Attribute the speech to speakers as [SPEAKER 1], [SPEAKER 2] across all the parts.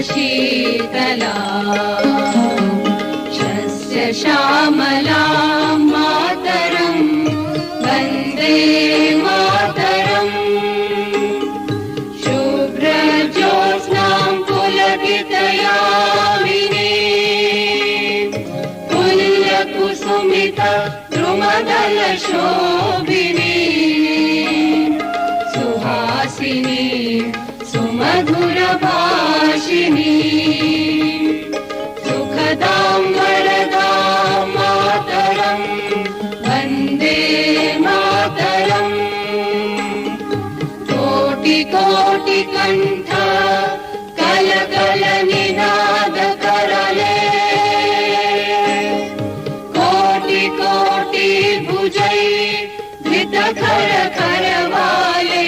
[SPEAKER 1] शीतला शस्य श्यामला मातरं वन्दे मातरम् शुभ्रज्योत्स्नां पुलकितयामिनी पुल्लकुसुमित द्रुमदलशोभिनी सुहासिनी सुमधुरभाषिणी सुखदां वरदां मातरं वन्दे मातरम् कोटिकोटिकण्ठ कलकलनिनादकरले कोटि भुजै धृतखर करवाले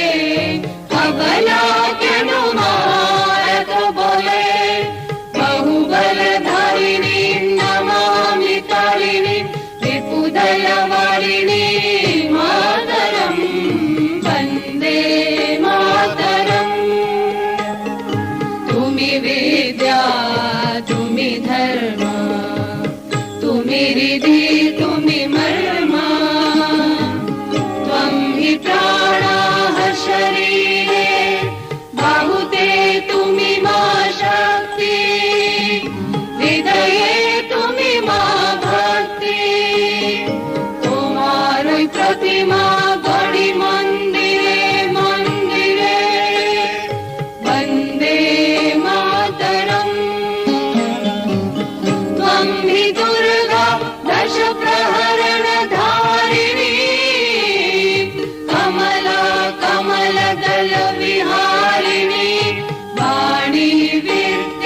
[SPEAKER 1] अबलाख्यनुमारक बोले बहुबलधारिणी नमामि तारिणी विपुदलवारिणी मातरं वन्दे मातरम् तुमि विद्या तुमि धर्म तुमि रिधि तुमि मर्म त्वं हि प्राणाः शरीरे बाहुते तुमि मा शक्ति हृदये तुमि मा भक्ति तुम्हारी प्रतिमा गढ़ी मंदिरे मंदिरे वन्दे मातरम् त्वं हि दुर्गा दश प्रहरण धारिणी कमला कमलदल विहारिणी वाणी विद्यादायिनी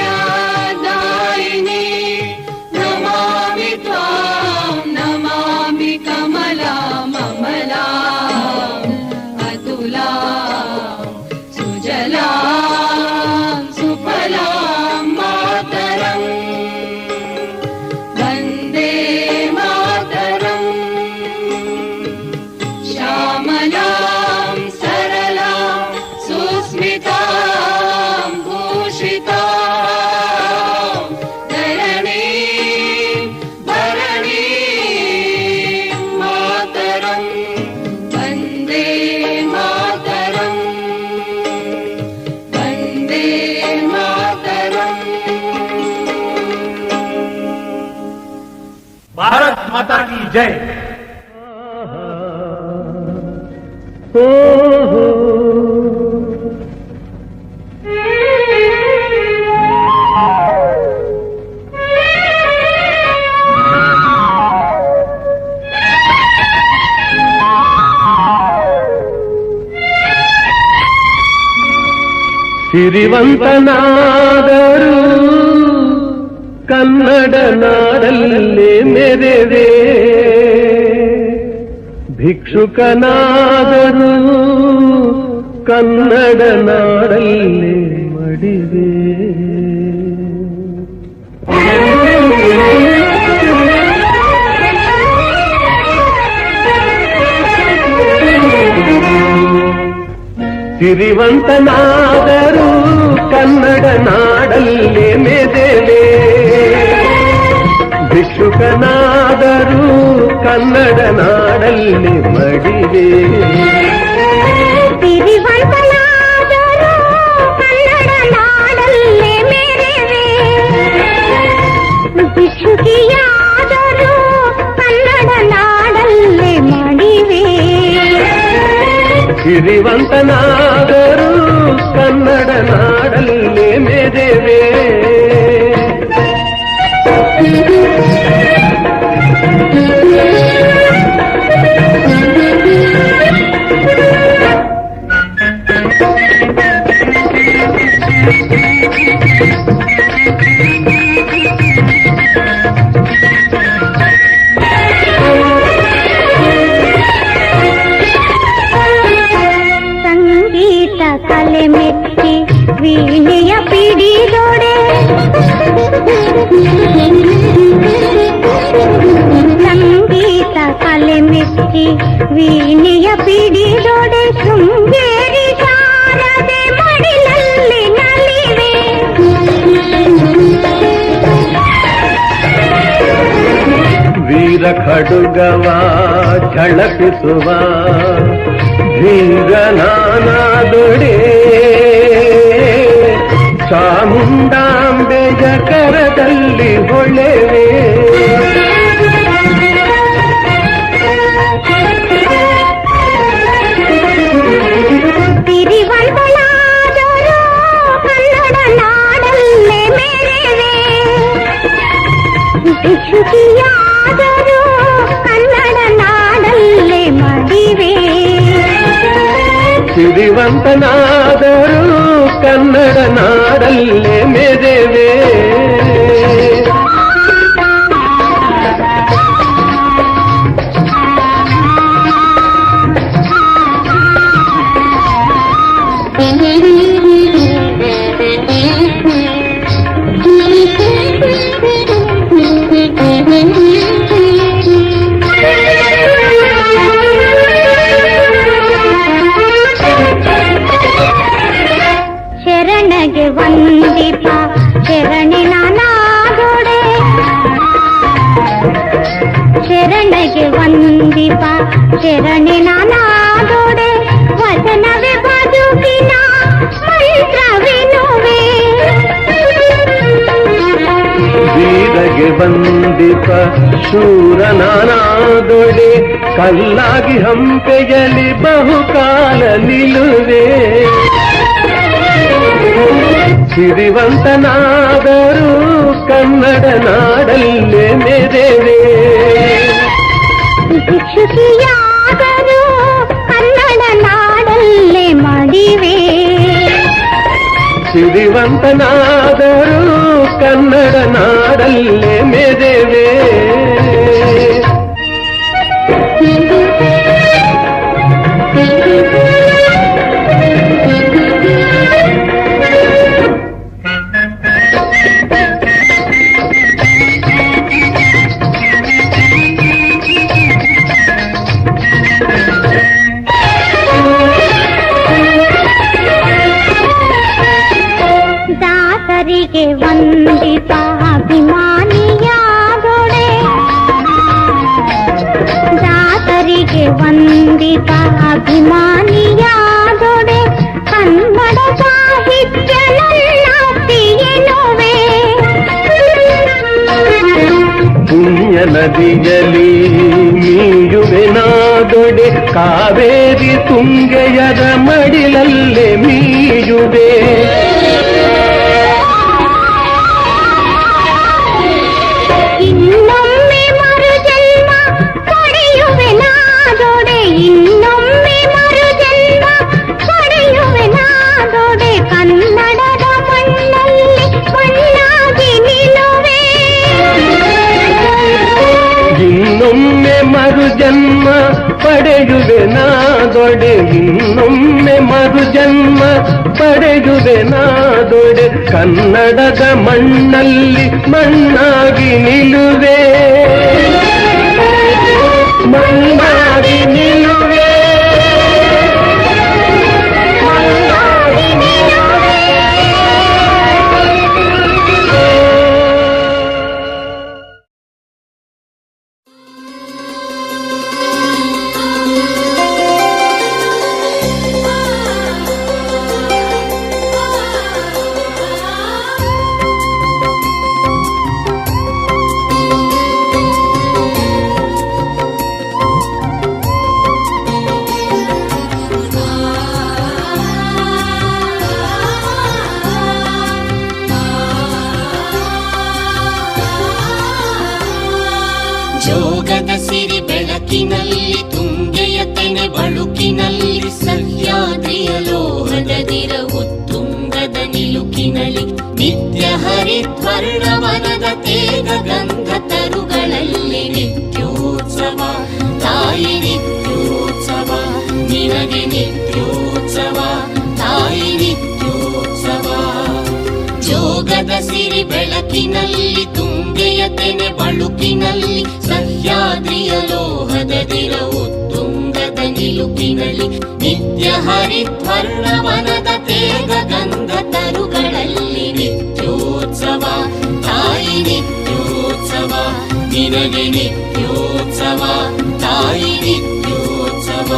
[SPEAKER 1] नमामि त्वां नमामि कमला ममला अतुला सुजला सुफला मातरम् वन्दे मातरम् श्यामलां सरलां सुस्मितां भूषितां धरणीं भरणीं मातरं वन्दे मातरम् वन्दे मातरम्।
[SPEAKER 2] भारत माता की जय।
[SPEAKER 3] ಸಿರಿವಂತನಾದರೂ ಕನ್ನಡ ನಾಡಲ್ಲಿ ಮೆರೆವೆ, ಭಿಕ್ಷುಕನಾದರೂ ಕನ್ನಡ ನಾಡಲ್ಲಿ ಮಡಿವೆ. ಸಿರಿವಂತನಾದರೂ ಕನ್ನಡ ನಾಡಲ್ಲಿ ಮೆರೆವೆ, ಭಿಕ್ಷುಕನಾದರೂ ಕನ್ನಡ ನಾಡಲ್ಲಿ ಮಡಿವೆ.
[SPEAKER 4] ಸಿರಿವಂತನಾದರೂ ಕನ್ನಡ ನಾಡಲ್ಲಿ ಮೆರೆವೆ, ಭಿಕ್ಷುಕಿಯಾದರೂ ಕನ್ನಡ ನಾಡಲ್ಲಿ ಮಡಿವೆ.
[SPEAKER 3] ಸಿರಿವಂತನಾದರೂ ಕನ್ನಡ ನಾಡಲ್ಲಿ ಮೆರೆವೆ.
[SPEAKER 4] ಸಂಗೀತ ಕಲೆ ಮೆಚ್ಚಿ ವೀಣೆಯ ಪಿಡಿದೊಡೆ, ಸಂಗೀತ ಕಲೆ ಮೆಚ್ಚಿ ವೀಣೆಯ ಪಿಡಿದೊಡೆ, ಶೃಂಗೇರಿ ಶಾರದೆ ಮಡಿಲಲ್ಲಿ ನಲಿವೆ.
[SPEAKER 3] ವೀರ ಖಡುಗವ ಝಳಪಿಸುವ ಧೀರನಾನಾದೊಡೆ ಚಾಮುಂಡಾಂಬೆಯ ಕರದಲ್ಲಿ ಹೊಳೆವೆ
[SPEAKER 4] ಸಿರಿವಂತಳಾದರೂ ಕನ್ನಡ ನಾಡಲ್ಲೇ ಮೆರೆವೆ ಭಿಕ್ಷುಕಿಯಾದರೂ ಕನ್ನಡ ನಾಡಲ್ಲೇ ಮಡಿವೆ
[SPEAKER 3] ಸಿರಿವಂತನಾದರೂ ಕನ್ನಡ ನಾಡಲ್ಲೇ ಮೆರೆವೆ
[SPEAKER 4] ಶರಣಗೆ ವಂದಿತ ಶರಣಿನ ನಾದೊಡೆ ಶರಣಗೆ ವಂದಿತ ಶರಣಿನ ನಾದೊಡೆ ವಚನವೇ ಬದುಕಿನ ಮಂತ್ರವೆನುವೆ
[SPEAKER 3] ವೀರಗೆ ವಂದಿತ ಶೂರನಾನಾದೊಡೆ ಕಲ್ಲಾಗಿ ಹಂಪೆಯಲ್ಲಿ ಬಹುಕಾಲ ನಿಲುವೆ ಸಿರಿವಂತನಾದರೂ ಕನ್ನಡ ನಾಡಲ್ಲೇ ಮೆರೆವೆ
[SPEAKER 4] ಭಿಕ್ಷುಕಿಯಾದರೂ ಕನ್ನಡ ನಾಡಲ್ಲೇ ಮಡಿವೆ
[SPEAKER 3] ಸಿರಿವಂತನಾದರೂ ಕನ್ನಡ ನಾಡಲ್ಲೇ ಮೆರೆವೆ
[SPEAKER 4] ದಾಸರಿಗೆ ವಂದಿತ ಅಭಿಮಾನಿಯಾದೊಡೆ ದಾಸರಿಗೆ ವಂದಿತ ಅಭಿಮಾನಿಯಾದೊಡೆ ಕನ್ನಡ ಸಾಹಿತ್ಯ ನನ್ನತಿಯೆನುವೆ
[SPEAKER 3] ಪುಣ್ಯ ನದಿಯಲ್ಲಿ ಮೀಯುವೆ ನಾದೊಡೆ ಕಾವೇರಿ ತುಂಗೆಯದ ಮಡಿಲಲ್ಲೇ ಮೀಯುವೆ
[SPEAKER 4] ಇನ್ನೊಮ್ಮೆ ಮರುಜನ್ಮ ಪಡೆಯುವೆ ನಾದೊಡೆ ಇನ್ನೊಮ್ಮೆ ಮರುಜನ್ಮ ಪಡೆಯುವೆ ನಾದೊಡೆ ಕನ್ನಡದ ಮಣ್ಣಲ್ಲಿ ಮಣ್ಣಾಗಿ ನಿಲ್ಲುವೆ
[SPEAKER 3] ಇನ್ನೊಮ್ಮೆ ಮರುಜನ್ಮ ಪಡೆಯುವೆ ನಾದೊಡೆ ಇನ್ನೊಮ್ಮೆ ಮರುಜನ್ಮ ಪಡೆಯುವೆ ನಾದೊಡೆ ಕನ್ನಡದ ಮಣ್ಣಲ್ಲಿ ಮಣ್ಣಾಗಿ ನಿಲ್ಲುವೆ ಮಣ್ಣಾಗಿ ನಿಲ್ಲುವೆ ಮಣ್ಣಾಗಿ ನಿಲ್ಲುವೆ.
[SPEAKER 1] ಜೋಗದ ಸಿರಿ ಬೆಳಕಿನಲ್ಲಿ ತುಂಗೆಯ ತೆನೆ ಬಳುಕಿನಲ್ಲಿ ಸಹ್ಯಾದ್ರಿಯ ಲೋಹದದಿರ ಉತ್ತುಂಗದ ನಿಲುಕಿನಲ್ಲಿ ನಿತ್ಯ ಹರಿದ್ವರ್ಣವನದ ತೇಗ ಗಂಧ ತರುಗಳಲ್ಲಿ ನಿತ್ಯೋತ್ಸವ ತಾಯಿ ನಿತ್ಯೋತ್ಸವ ನಿನಗೆ ನಿತ್ಯೋತ್ಸವ ತಾಯಿ ನಿತ್ಯೋತ್ಸವ ಜೋಗದ ಸಿರಿ ಬೆಳಕಿನಲ್ಲಿ ತುಂಗೆಯ ತೆನೆ ಬಳುಕಿನಲ್ಲಿ ಸಹ್ಯಾದ್ರಿಯ ಲೋಹದದಿರ ಉತ್ತುಂಗದ ನಿಲುಕಿನಲ್ಲಿ ನಿತ್ಯ ಹರಿದ್ವರ್ಣವನದ ತೇಗ ಗಂಧ ತರುಗಳಲ್ಲಿ ನಿತ್ಯೋತ್ಸವ ತಾಯಿ ನಿತ್ಯೋತ್ಸವ ನಿನಗೆ ನಿತ್ಯೋತ್ಸವ ತಾಯಿ ನಿತ್ಯೋತ್ಸವ.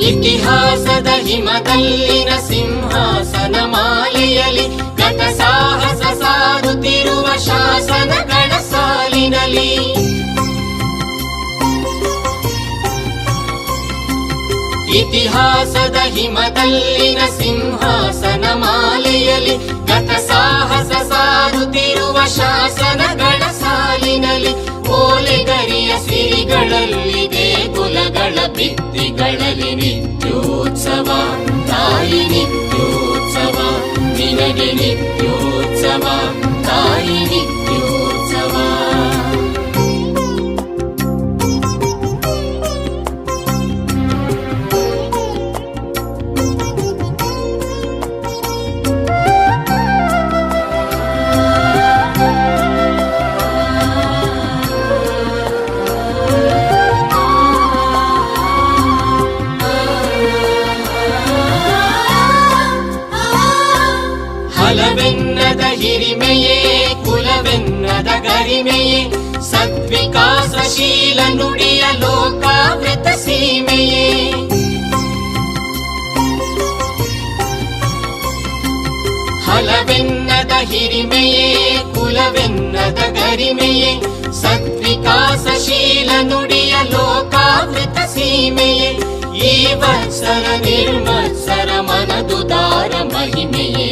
[SPEAKER 1] ಇತಿಹಾಸದ ಹಿಮದಲ್ಲಿನ ಸಿಂಹಾಸನ ಮಾಲೆಯಲ್ಲಿ ಗತ ಸಾಹಸ ಸಾರುತ್ತಿರುವ ಶಾಸನಗಳ ಸಾಲಿನಲ್ಲಿ ಇತಿಹಾಸದ ಹಿಮದಲ್ಲಿನ ಸಿಂಹಾಸನ ಮಾಲೆಯಲ್ಲಿ ಗತ ಸಾಹಸ ಸಾರುತ್ತಿರುವ ಶಾಸನಗಳ ಸಾಲಿನಲ್ಲಿ ಓಲೆಗರಿಯ ಸಿರಿಗಳಲ್ಲಿ ದೇಗುಲಗಳ ಭಿತ್ತಿಗಳಲ್ಲಿ ನಿತ್ಯೋತ್ಸವ ತಾಯಿ ನಿತ್ಯೋತ್ಸವ ನಿನಗೆ ನಿತ್ಯೋತ್ಸವ ತಾಯಿ ನಿತ್ಯೋತ್ಸವ. ಹಲವೆನ್ನದ ಹಿರಿಮೆಯೇ ಕುಲವೆನ್ನದ ಗರಿಮೆಯೇ ಸದ್ವಿಕಾಸಶೀಲ ನುಡಿಯ ಲೋಕಾವೃತ ಸೀಮೆಯೇ ಹಲವೆನ್ನದ ಹಿರಿಮೆಯೇ ಕುಲವೆನ್ನದ ಗರಿಮೆಯೇ ಸದ್ವಿಕಾಸಶೀಲ ನುಡಿಯ ಲೋಕಾವೃತ ಸೀಮೆಯೇ ಈ ವತ್ಸರ ನಿರ್ಮತ್ಸರ ಮನದುದಾರ ಮಹಿಮೆಯೇ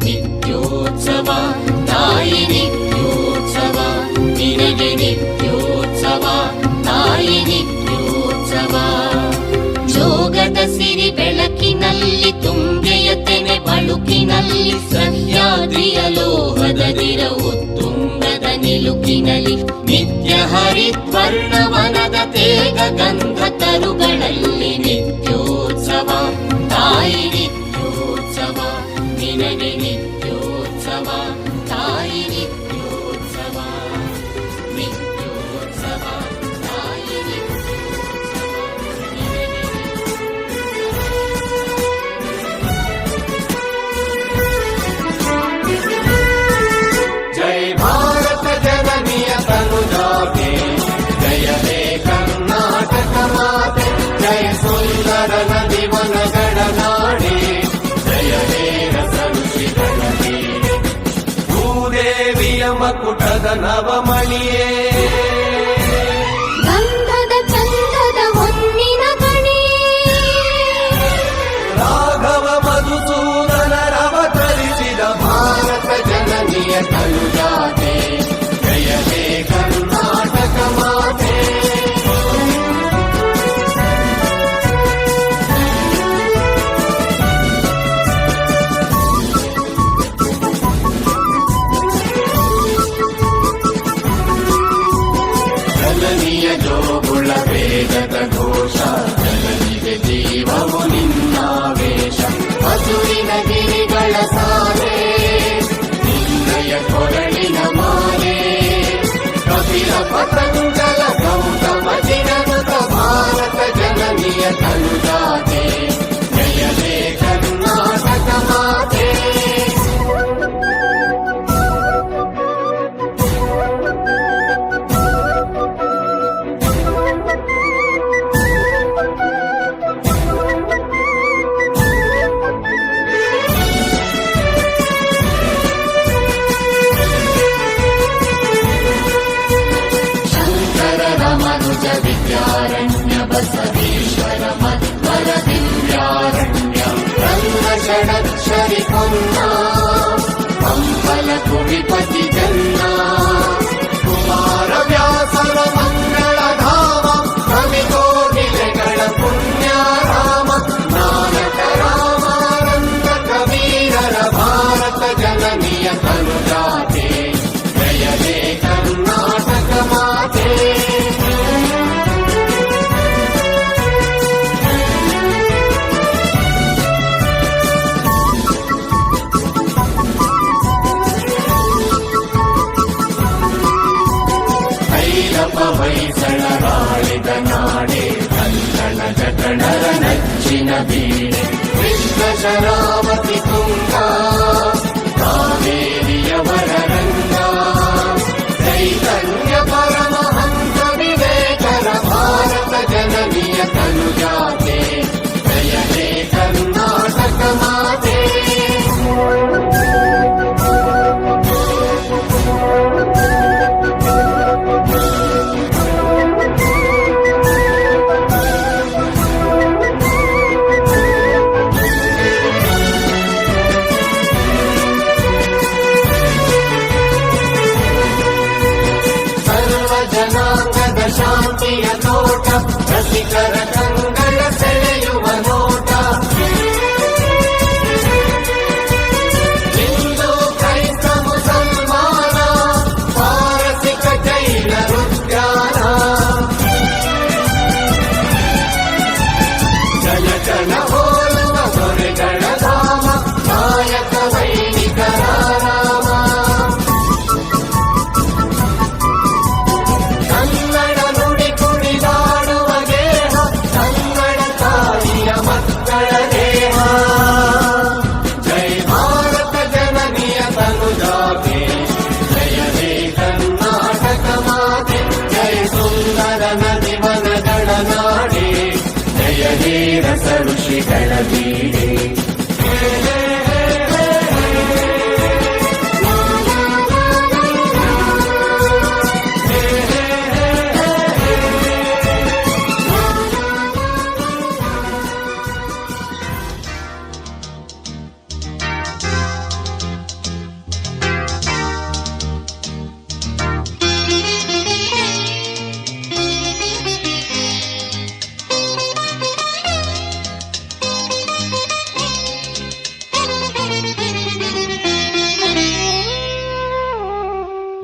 [SPEAKER 1] ನಿತ್ಯೋತ್ಸವ ತಾಯಿ ನಿತ್ಯೋತ್ಸವ ನಿನಗೆ ನಿತ್ಯೋತ್ಸವ ತಾಯಿ ನಿತ್ಯೋತ್ಸವ. ಜೋಗದ ಸಿರಿ ಬೆಳಕಿನಲ್ಲಿ ತುಂಗೆಯ ತೆನೆ ಬಳುಕಿನಲ್ಲಿ ಸಹ್ಯಾದ್ರಿಯ ಲೋಹದದಿರ ಉತ್ತುಂಗದ ನಿಲುಕಿನಲ್ಲಿ ನಿತ್ಯ ಹರಿದ್ವರ್ಣವನದ ತೇಗ ಗಂಧ ತರುಗಳಲ್ಲಿ ನಿತ್ಯೋತ್ಸವ ತಾಯಿ ನಿತ್ಯೋತ್ಸವ ನಿನಗೆ ನಿತ್ಯೋತ್ಸವ ತಾಯಿ ನಿತ್ಯೋತ್ಸವ ನಿತ್ಯೋತ್ಸವ ತಾಯಿ
[SPEAKER 3] ಜೈ ಭಾರತ ಜನನಿಯ ತನುಜಾತೆ ಜಯ ಹೇ ಕರ್ನಾಟಕ ಮಾತೆ ಜಯ ಸುಂದರ ನದಿ ವನಗಳ ನಾಡೆ ಜಯ ಹೇ ರಸ ಋಷಿಗಳ ನೀಡೆ ಭೂದೇವಿಯ ಮಕುಟದ ನವಮಣಿಯೇ
[SPEAKER 4] ಗಂಧದ ಚಂದದ ಹೊನ್ನಿನ ಗಣಿ
[SPEAKER 3] ರಾಘವ ಮಧುಸೂದನ ರವತರಿಸಿದ ಭಾರತ ಜನನಿಯ ತನುಜಾತೆ ಜಯ ಹೇ ಕರ್ನಾಟಕ ಮಾತೆ. ಜನನಿಯ ಜೋಗುಳ ವೇಗದ ಘೋಷ ಜನನಿಗೆ ಜೀವವು ನಿನ್ನಾವೇಶ ಹಸುರಿನ ಗಿರಿಗಳ ಸಾಲೆ ನಿನ್ನಯ ಕೊರಳಿನ ಮಾಲೆ ಕಪಿಲ ಪತಂಗಲ ಗೌತಮ ಚಿರನುತ ಭಾರತ ಜನನಿಯ ತನುಜಾತೆ ಜಯ ಹೇ ಕರ್ನಾಟಕ ಮಾತೆ. ಶಂಕರರ ಮನುಜ ವಿದ್ಯಾರಣ್ಯ ಬಸವೇಶ್ವರ ಮಧ್ವರ ದಿವ್ಯಾರಣ್ಯ ರಂಗ ಷಡಕ್ಷರಿ ಪೊನ್ನ ಪಂಪಲ ಕುಡಿಪತಿ ಜನ್ನ ಕುಮಾರ ವ್ಯಾಸರ ಮಂಗಳ ಧಾಮ ಕವಿ ಕೋಗಿಲೆಗಳ ಪುಣ್ಯ ರಾಮ ನಾನಕ ರಾಮಾನಂದ ಕಬೀರರ ಭಾರತ ಜನನಿಯ ತನುಜಾತೆ ಜಯ ಹೇ ಕರ್ನಾಟಕ ಮಾತೆ. ಹೊಯ್ಸಳರಾಳಿದ ನಾಡೆ ಕನ್ನಡ ಜಟಣರ ನಚ್ಚಿನ ಬೀಡೆ ಕೃಷ್ಣ ಶರಾವತಿ ತುಂಗ ಕಾವೇರಿಯವರ ರಂಗ ಚೈತನ್ಯ ಪರಮಹಂಸ ವಿವೇಕರ ಭಾರತ ಜನನಿಯ ತನುಜಾತೆ ಜಯ ಹೇ ಕರ್ನಾಟಕ ಮಾತೆ. ಶಾಂತಿಯ ತೋಟ ರಸಿಕರ ಕಂಗಳ ಸೆಳೆಯುವ ನೋಟ ಹಿಂದೂ ಕ್ರೈಸ್ತ ಮುಸಲ್ಮಾನ ಪಾರಸಿಕ ಜೈನ ಉದ್ಯಾನ ಜನ ಜನ ಹೋಲುವ ದೊರೆಗಳ ಧಾಮ ನಾಯಕ ವೈಣಿಕರ ರಾಮ. ರಸ ಋಷಿಗಳ ಬೀಡೆ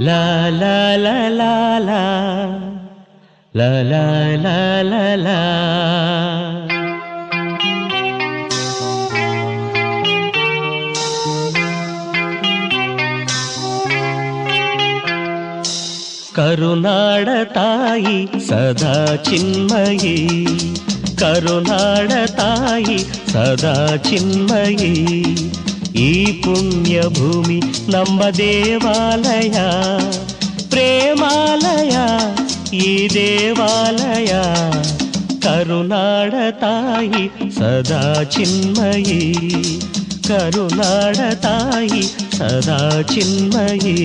[SPEAKER 5] La la la la la la la la la la. ಕರುನಾಡ ತಾಯಿ ಸದಾ ಚಿನ್ಮಯಿ, ಕರುನಾಡ ತಾಯಿ ಸದಾ ಚಿನ್ಮಯಿ. ಈ ಪುಣ್ಯ ಭೂಮಿ ನಮ್ಮ ದೇವಾಲಯ, ಪ್ರೇಮಾಲಯ ಈ ದೇವಾಲಯ. ಕರುನಾಡ ತಾಯಿ ಸದಾ ಚಿನ್ಮಯಿ, ಕರುನಾಡ ತಾಯಿ ಸದಾ ಚಿನ್ಮಯಿ.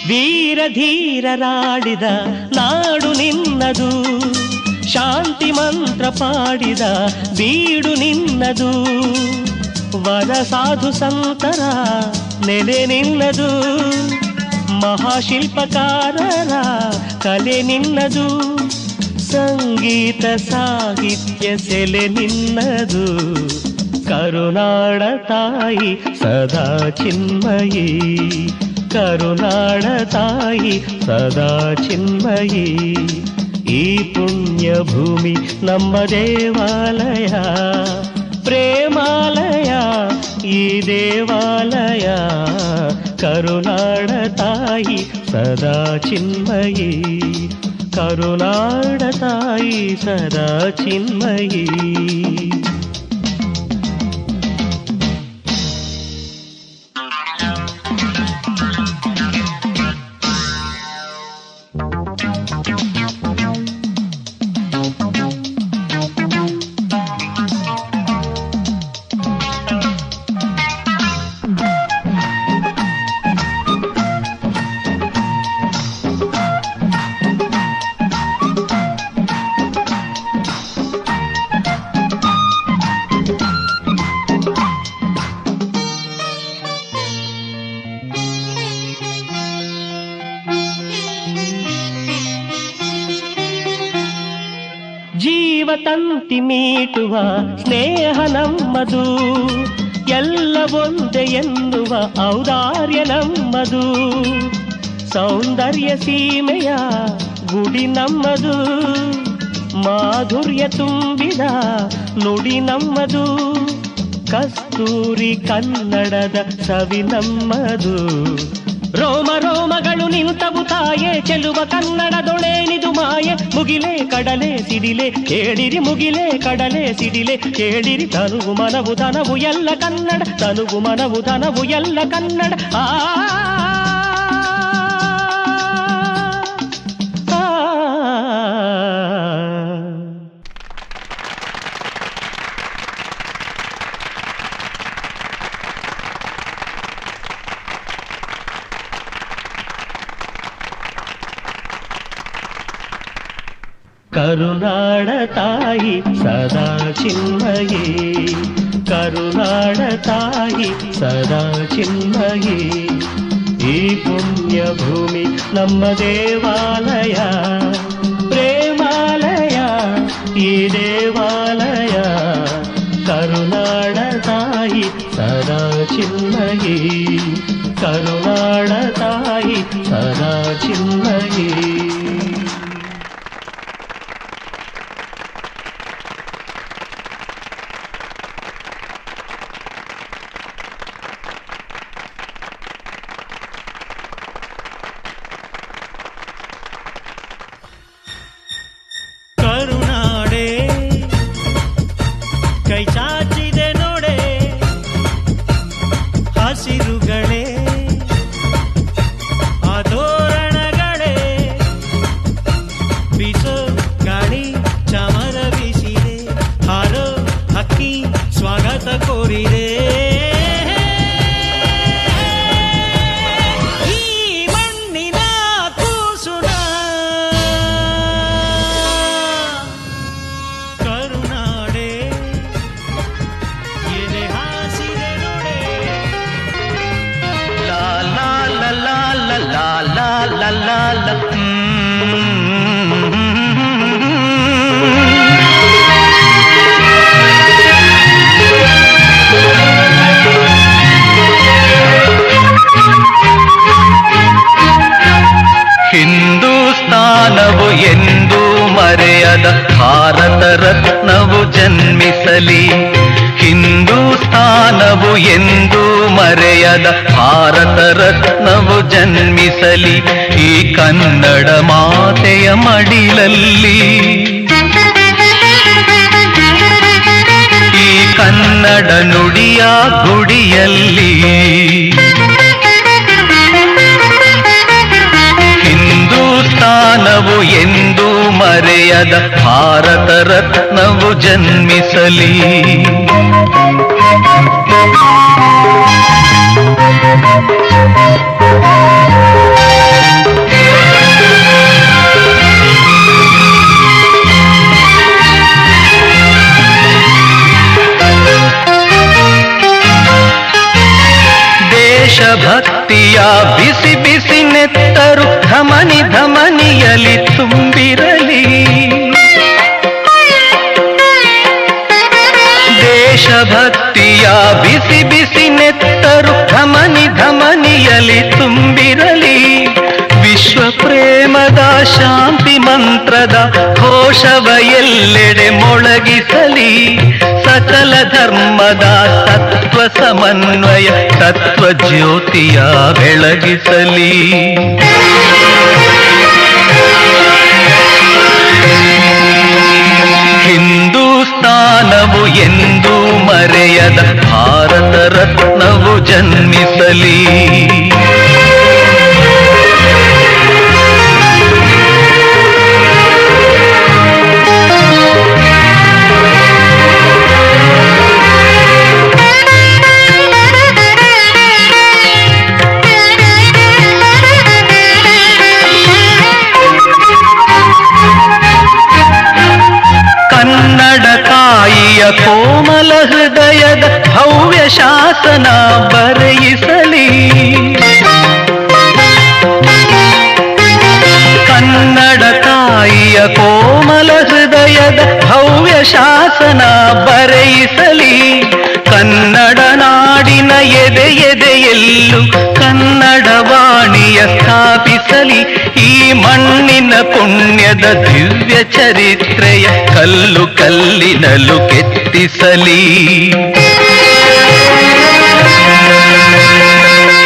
[SPEAKER 5] ವೀರ ಧೀರರಾಡಿದ ನಾಡು ನಿನ್ನದು, ಶಾಂತಿ ಮಂತ್ರ ಪಾಡಿದ ಬೀಡು ನಿನ್ನದು. ವರ ಸಾಧು ಸಂತರ ನೆಲೆ ನಿನ್ನದು, ಮಹಾಶಿಲ್ಪಕಾರರ ಕಲೆ ನಿನ್ನದು. ಸಂಗೀತ ಸಾಹಿತ್ಯ ಸೆಲೆ ನಿನ್ನದು. ಕರುನಾಡ ತಾಯಿ ಸದಾ ಚಿನ್ಮಯಿ, ಕರುನಾಡ ತಾಯಿ ಸದಾ ಚಿನ್ಮಯಿ. ಈ ಪುಣ್ಯ ಭೂಮಿ ನಮ್ಮ ದೇವಾಲಯ, ಪ್ರೇಮಾಲಯ ಈ ದೇವಾಲಯ. ಕರುನಾಡ ತಾಯಿ ಸದಾ ಚಿನ್ಮಯಿ, ಕರುನಾಡ ತಾಯಿ ಸದಾ ಚಿನ್ಮಯಿ. ತಂತಿ ಮೀಟುವ ಸ್ನೇಹ ನಮ್ಮದು, ಎಲ್ಲ ಒಂದೇ ಎನ್ನುವ ಔದಾರ್ಯ ನಮ್ಮದು. ಸೌಂದರ್ಯ ಸೀಮೆಯ ಗುಡಿ ನಮ್ಮದು, ಮಾಧುರ್ಯ ತುಂಬಿದ ನುಡಿ ನಮ್ಮದು. ಕಸ್ತೂರಿ ಕನ್ನಡದ ಸವಿ ನಮ್ಮದು. ರೋಮ ರೋಮಗಳು ನಿಂತವು ತಾಯೆ, ಚೆಲುವ ಕನ್ನಡದೊಳೇನಿದು ಮಾಯೆ. ಮುಗಿಲೆ ಕಡಲೆ ಸಿಡಿಲೆ ಕೇಳಿರಿ, ಮುಗಿಲೆ ಕಡಲೆ ಸಿಡಿಲೆ ಕೇಳಿರಿ. ತನುವು ಮನವು ಧನವು ಎಲ್ಲ ಕನ್ನಡ, ತನುವು ಮನವು ಧನವು ಎಲ್ಲ ಕನ್ನಡ. ಆ ಕರುನಾಡ ತಾಯಿ ಸದಾ ಚಿನ್ಮಯಿ, ಕರುನಾಡ ತಾಯಿ ಸದಾ ಚಿನ್ಮಯಿ. ಈ ಪುಣ್ಯ ಭೂಮಿ ನಮ್ಮ ದೇವಾಲಯ, ಪ್ರೇಮಾಲಯ ಈ ದೇವಾಲಯ. ಕರುನಾಡ ತಾಯಿ ಸದಾ ಚಿನ್ಮಯಿ, ಕರುನಾಡ ತಾಯಿ ಸದಾ ಚಿನ್ಮಯಿ. ಕೈ ಚಾಚಿದೆ ನೋಡೆ ಹಸಿರುಗಳೇ, ಆ ತೋರಣಗಳೇ. ಬೀಸೋ ಗಾಳಿ ಚಮರ ಬೀಸಿದೆ, ಹಾರೋ ಹಕ್ಕಿ ಸ್ವಾಗತ ಕೋರಿದೆ.
[SPEAKER 6] ಹಿಂದೂಸ್ತಾನವು ಎಂದೂ ಮರೆಯದ ಭಾರತ ರತ್ನವು ಜನ್ಮಿಸಲಿ. ಹಿಂದೂಸ್ತಾನವು ಎಂದೂ ಮರೆಯದ ಭಾರತ ರತ್ನವು ಜನ್ಮಿಸಲಿ. ಈ ಕನ್ನಡ ಮಾತೆಯ ಮಡಿಲಲ್ಲಿ, ಈ ಕನ್ನಡ ನುಡಿಯ ಗುಡಿಯಲ್ಲಿ. ಹಿಂದೂಸ್ತಾನವು ಎಂದೂ ಮರೆಯದ ಭಾರತ ರತ್ನವು ಜನ್ಮಿಸಲಿ. ದೇಶಭಕ್ತಿಯ ಬಿಸಿ ಬಿಸಿ ನೆತ್ತರು ಧಮನಿ ಧಮನಿಯಲಿ ತುಂಬಿರಲಿ. ದೇಶಭಕ್ತಿಯ ಬಿಸಿ ಬಿಸಿ ನೆತ್ತರು ಧಮನಿ ಧಮನಿಯಲಿ ತುಂಬಿರಲಿ. ವಿಶ್ವ ಪ್ರೇಮದ ಶಾಂತಿ ಮಂತ್ರದ ಘೋಷವ ಎಲ್ಲೆಡೆ ಮೊಳಗಿಸಲಿ. ಸಕಲ ಧರ್ಮದ ತತ್ವ ಸಮನ್ವಯ ತತ್ವ ಜ್ಯೋತಿಯ ಬೆಳಗಿಸಲಿ. ಹಿಂದೂಸ್ತಾನವು ಎಂದೂ ಮರೆಯದ ಭಾರತ ರತ್ನವು ಜನ್ಮಿಸಲಿ. ಕನ್ನಡ ತಾಯಿಯ ಕೋಮಲ ಹೃದಯದ ಭವ್ಯ ಶಾಸನ ಬರೆಯಿಸಲಿ. ಕನ್ನಡ ತಾಯಿಯ ಕೋಮಲ ಹೃದಯದ ಭವ್ಯ ಶಾಸನ ಬರೆಯಿಸಲಿ. ಕನ್ನಡ ನಾಡಿನ ಎದೆ ಎದೆಯಲ್ಲೂ ಕನ್ನಡ ವಾಣಿಯ ಸ್ಥಾಪಿಸಲಿ. ಈ ಮಣ್ಣಿನ ಪುಣ್ಯದ ದಿವ್ಯ ಚರಿತ್ರೆಯ ಕಲ್ಲು ಕಲ್ಲಿನಲ್ಲೂ ಕೆತ್ತಿಸಲಿ.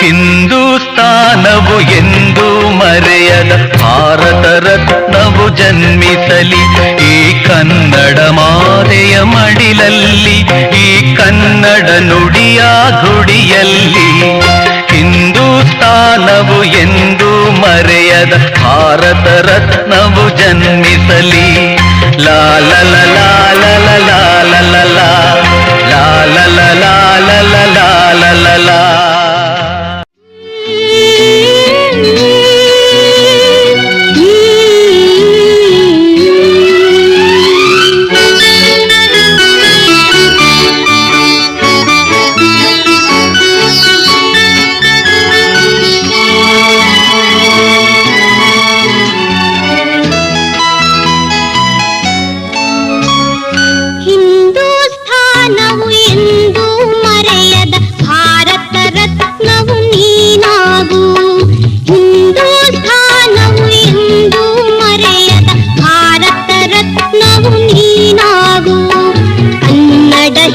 [SPEAKER 6] ಹಿಂದೂಸ್ತಾನವು ಎಂದೂ ಮರೆಯದ ಭಾರತ ರತ್ನವು ಜನ್ಮಿಸಲಿ. ಈ ಕನ್ನಡ ಮಾತೆಯ ಮಡಿಲಲ್ಲಿ, ಈ ಕನ್ನಡ ನುಡಿಯ ಗುಡಿಯಲ್ಲಿ. ಹಿಂದೂಸ್ತಾನವು ಎಂದೂ ಮರೆಯದ ಭಾರತ ರತ್ನವು ಜನ್ಮಿಸಲಿ. ಲಾ ಲ ಲ ಲಾ ಲ ಲ ಲಾ ಲ ಲ ಲಾ ಲಾ ಲ ಲ ಲಾ ಲ ಲ ಲಾ ಲ ಲ ಲಾ.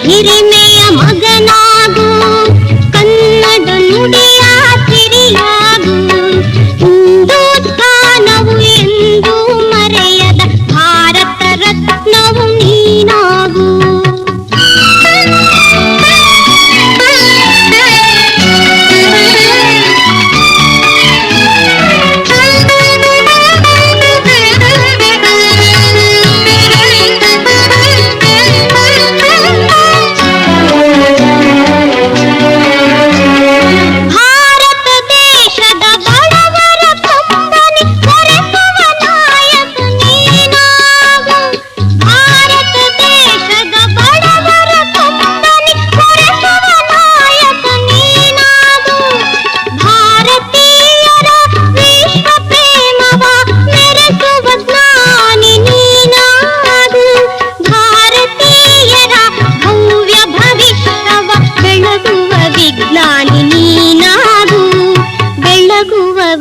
[SPEAKER 4] ಹಿರಿಮೆಯ ಮಗನಾಗು, ಕನ್ನಡ ನುಡಿಯ ಸಿರಿಯಾಗು. ಹಿಂದೂಸ್ತಾನವು ಎಂದೂ ಮರೆಯದ ಭಾರತ ರತ್ನವು ನೀನಾಗು.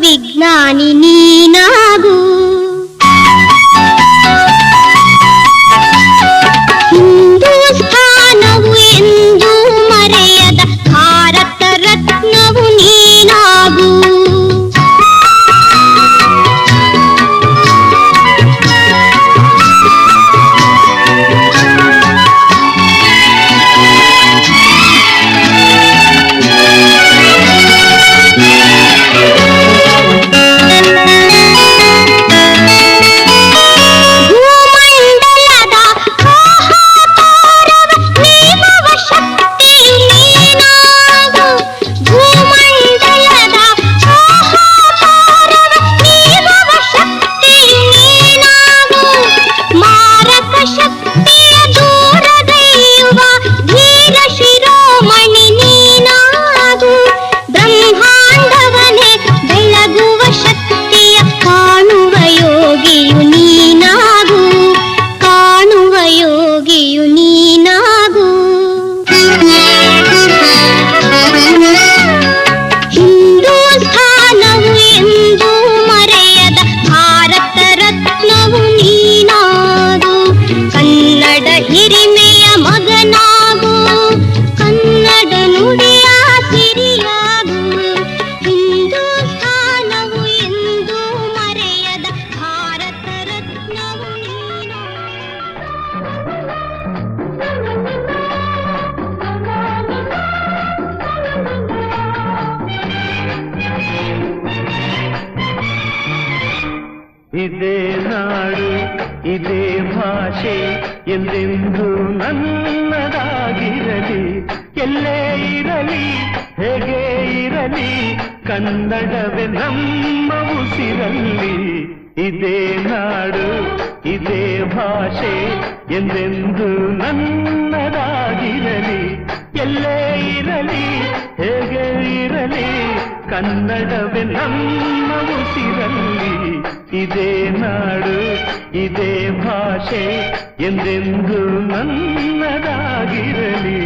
[SPEAKER 4] ವಿಜ್ಞಾನಿ ನೀನಾಗು. ಹಿಂದೂಸ್ತಾನವು ಎಂದೂ ಮರೆಯದ ಭಾರತ ರತ್ನವು ನೀನಾಗು. ಹಿರಿಮೆಯ ಮಗನಾಗು, ಕನ್ನಡ ನುಡಿಯ ಸಿರಿಯಾಗು. ಹಿಂದೂಸ್ತಾನವು ಎಂದೂ ಮರೆಯದ ಭಾರತ ರತ್ನವು
[SPEAKER 5] ಇದೇ ನಾಡು ಇದೇ ಭಾಷೆ ಎಂದೆಂದು ನನ್ನದಾಗಿರಲಿ. ಎಲ್ಲೇ ಇರಲಿ ಹೇಗೆ ಇರಲಿ ಕನ್ನಡವೇ ನಮ್ಮ ಉಸಿರಲ್ಲಿ. ಇದೇ ನಾಡು ಇದೇ ಭಾಷೆ ಎಂದೆಂದು ನನ್ನದಾಗಿರಲಿ. ಎಲ್ಲೇ ಇರಲಿ ಹೇಗೆ ಇರಲಿ ಕನ್ನಡವೇ ನಮ್ಮ ಉಸಿರಲ್ಲಿ. ಇದೇ ನಾಡು ಇದೇ ಭಾಷೆ ಎಂದೆಂದು ನನ್ನದಾಗಿರಲಿ.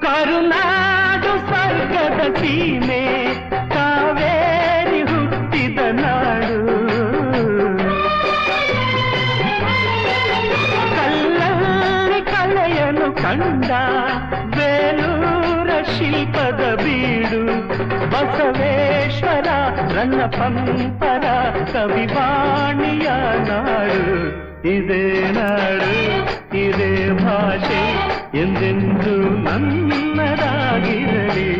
[SPEAKER 5] ಕರುನಾಡು ಸ್ವರ್ಗದ ಸೀಮೆ, ಕಾವೇರಿ ಹುಟ್ಟಿದ ನಾಡು. ಕಲ್ಲಲ್ಲಿ ಕಲೆಯನ್ನು ಕಂಡ ಬೇಲೂರ ಶಿಲ್ಪದ ಬೀಡು. ಬಸವೇಶ್ವರ ರನ್ನ ಪಂಪರ ಕವಿವಾಣಿಯ ನಾಡು. ಇದೇ ನಾಡು, ಇದೇ ಭಾಷೆ ಎಂದೆಂದು ನನ್ನದಾಗಿರಲಿ.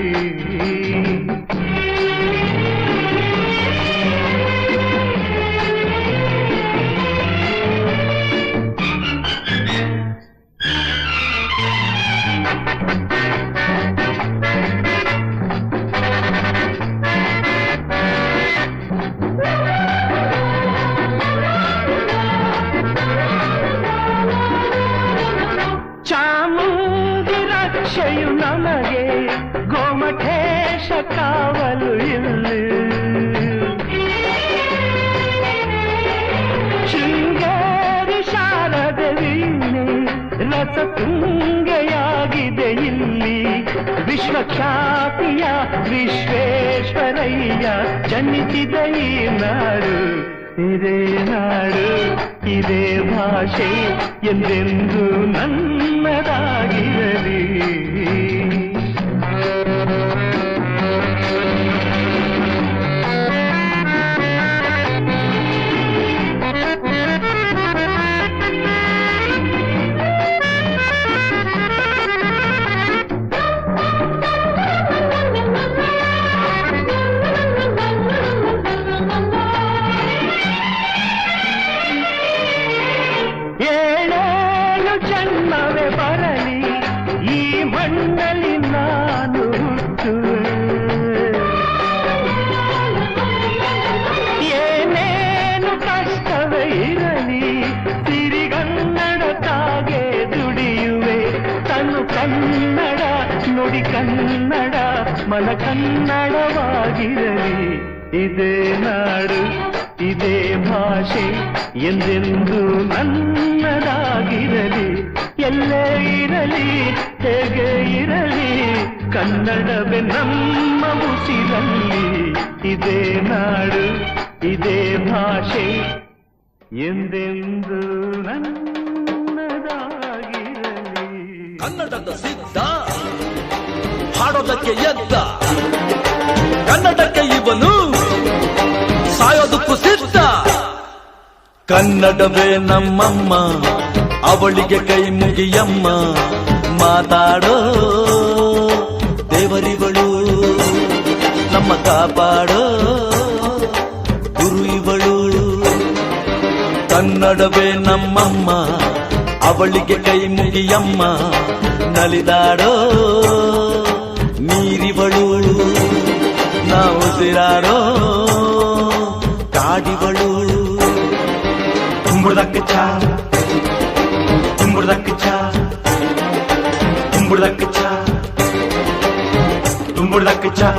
[SPEAKER 5] ಚಾಮುಂಡಿ ರಕ್ಷೆಯು ನಮಗೆ, ಗೋಮಠೇಶ ಕಾವಲು ಇಲ್ಲಿ. ಶೃಂಗೇರಿ ಶಾರದೆ ವೀಣೆ ರಸತುಂಗೆಯಾಗಿದೆ ಇಲ್ಲಿ. ವಿಶ್ವಖ್ಯಾತಿಯ ವಿಶ್ವೇಶ್ವರಯ್ಯ ಜನಿಸಿದ ಈ ನಾಡು. ಇದೇ ನಾಡು, ಇದೇ ಭಾಷೆ ಎಂದೆಂದು ನನ್ನದಾಗಿರಲಿ. ಏಳೇಳು ಜನ್ಮವೇ ಬರಲಿ ಈ ಮಣ್ಣಲ್ಲಿ ನಾನು ಹುಟ್ಟುವೆ. ಏನೇನು ಕಷ್ಟವೇ ಇರಲಿ ಸಿರಿಗನ್ನಡ ತಾಗೆ ದುಡಿಯುವೆ. ತನು ಕನ್ನಡ, ನುಡಿ ಕನ್ನಡ, ಮನ ಕನ್ನಡವಾಗಿರಲಿ. ಇದೇ ನಾಡು, ಇದೇ ಭಾಷೆ ಎಂದೆಂದು ನನ್ನದಾಗಿರಲಿ. ಎಲ್ಲೇ ಇರಲಿ, ಹೇಗೆ ಇರಲಿ, ಕನ್ನಡವೇ ನಮ್ಮ ಉಸಿರಲ್ಲಿ. ಇದೇ ನಾಡು, ಇದೇ ಭಾಷೆ ಎಂದೆಂದು ನನ್ನದಾಗಿರಲಿ.
[SPEAKER 7] ಕನ್ನಡದ ಸಿದ್ಧ ಹಾಡೋದಕ್ಕೆ ಎದ್ದ, ಕನ್ನಡಕ್ಕೆ ಇವನು ಸಾಯೋದಕ್ಕೂ ಸಿದ್ಧ. ಕನ್ನಡವೇ ನಮ್ಮಮ್ಮ, ಅವಳಿಗೆ ಕೈ ಮುಗಿಯಮ್ಮ. ಮಾತಾಡೋ ದೇವರಿವಳು, ನಮ್ಮ ಕಾಪಾಡೋ ಗುರು ಇವಳು. ಕನ್ನಡವೇ ನಮ್ಮಮ್ಮ, ಅವಳಿಗೆ ಕೈ ಮುಗಿಯಮ್ಮ. ನಲಿದಾಡೋ ನೀರಿವಳು, ನಾವು ಉಸಿರಾಡೋ ಕಾಡಿವಳು.
[SPEAKER 2] ತುಂಬುದಕ್ಕೆ ಚಾ, ತುಂಬುದಕ್ಕೆ ಚಾ, ತುಂಬುದಕ್ಕೆ ಚಾ, ತುಂಬುದಕ್ಕೆ ಚಾ.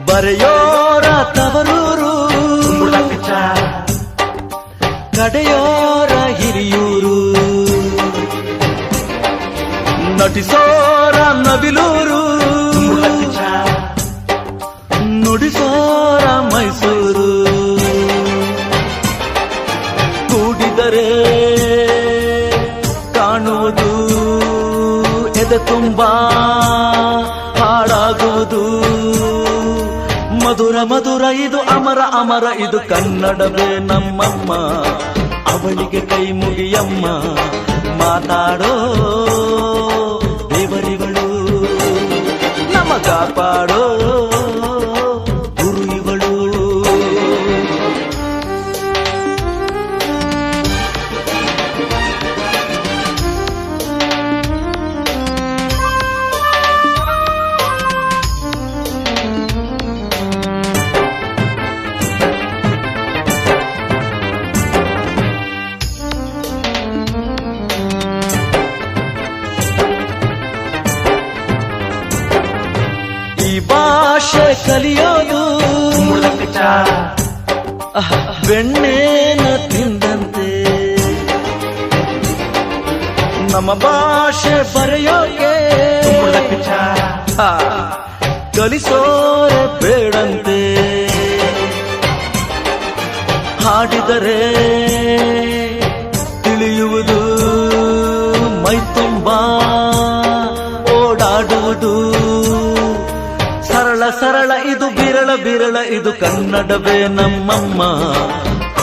[SPEAKER 7] ಬರೆಯೋರ ತವರೂರು, ಕಡೆಯೋರ ಹಿರಿಯೂರು. ನಟಿಸೋರ ನವಿಲೂರು, ನುಡಿಸೋರ ಮೈಸೂರು. ಕೂಡಿದರೆ ಕಾಣುವುದು ಎದೆ ತುಂಬಾ ಹಾಡಾಗುವುದು. ಮಧುರ ಮಧುರ ಇದು ಅಮರ ಅಮರ ಇದು ಕನ್ನಡವೇ ನಮ್ಮಮ್ಮ. ಅವಳಿಗೆ ಕೈ ಮುಗಿಯಮ್ಮ ಮಾತಾಡೋ ದೇವರಿವಳು ನಮ್ಮ ಕಾಪಾಡೋ ಗುರು ಇವಳು. ಈ ಭಾಷೆ ಕಲಿಯೋದು ಬೆಣ್ಣೆನ ತಿಂದಂತೆ, ನಮ್ಮ ಭಾಷೆ ಬರೆಯೋಕೆ ಕಲಿಸೋರೆ ಬೇಡಂತೆ. ಹಾಡಿದರೆ ತಿಳಿಯುವುದು ಮೈ ತುಂಬ ಓಡಾಡುವುದು ಸರಳ ಸರಳ ಇದು ಬಿರಳ ಬಿರಳ ಇದು ಕನ್ನಡವೇ ನಮ್ಮಮ್ಮ.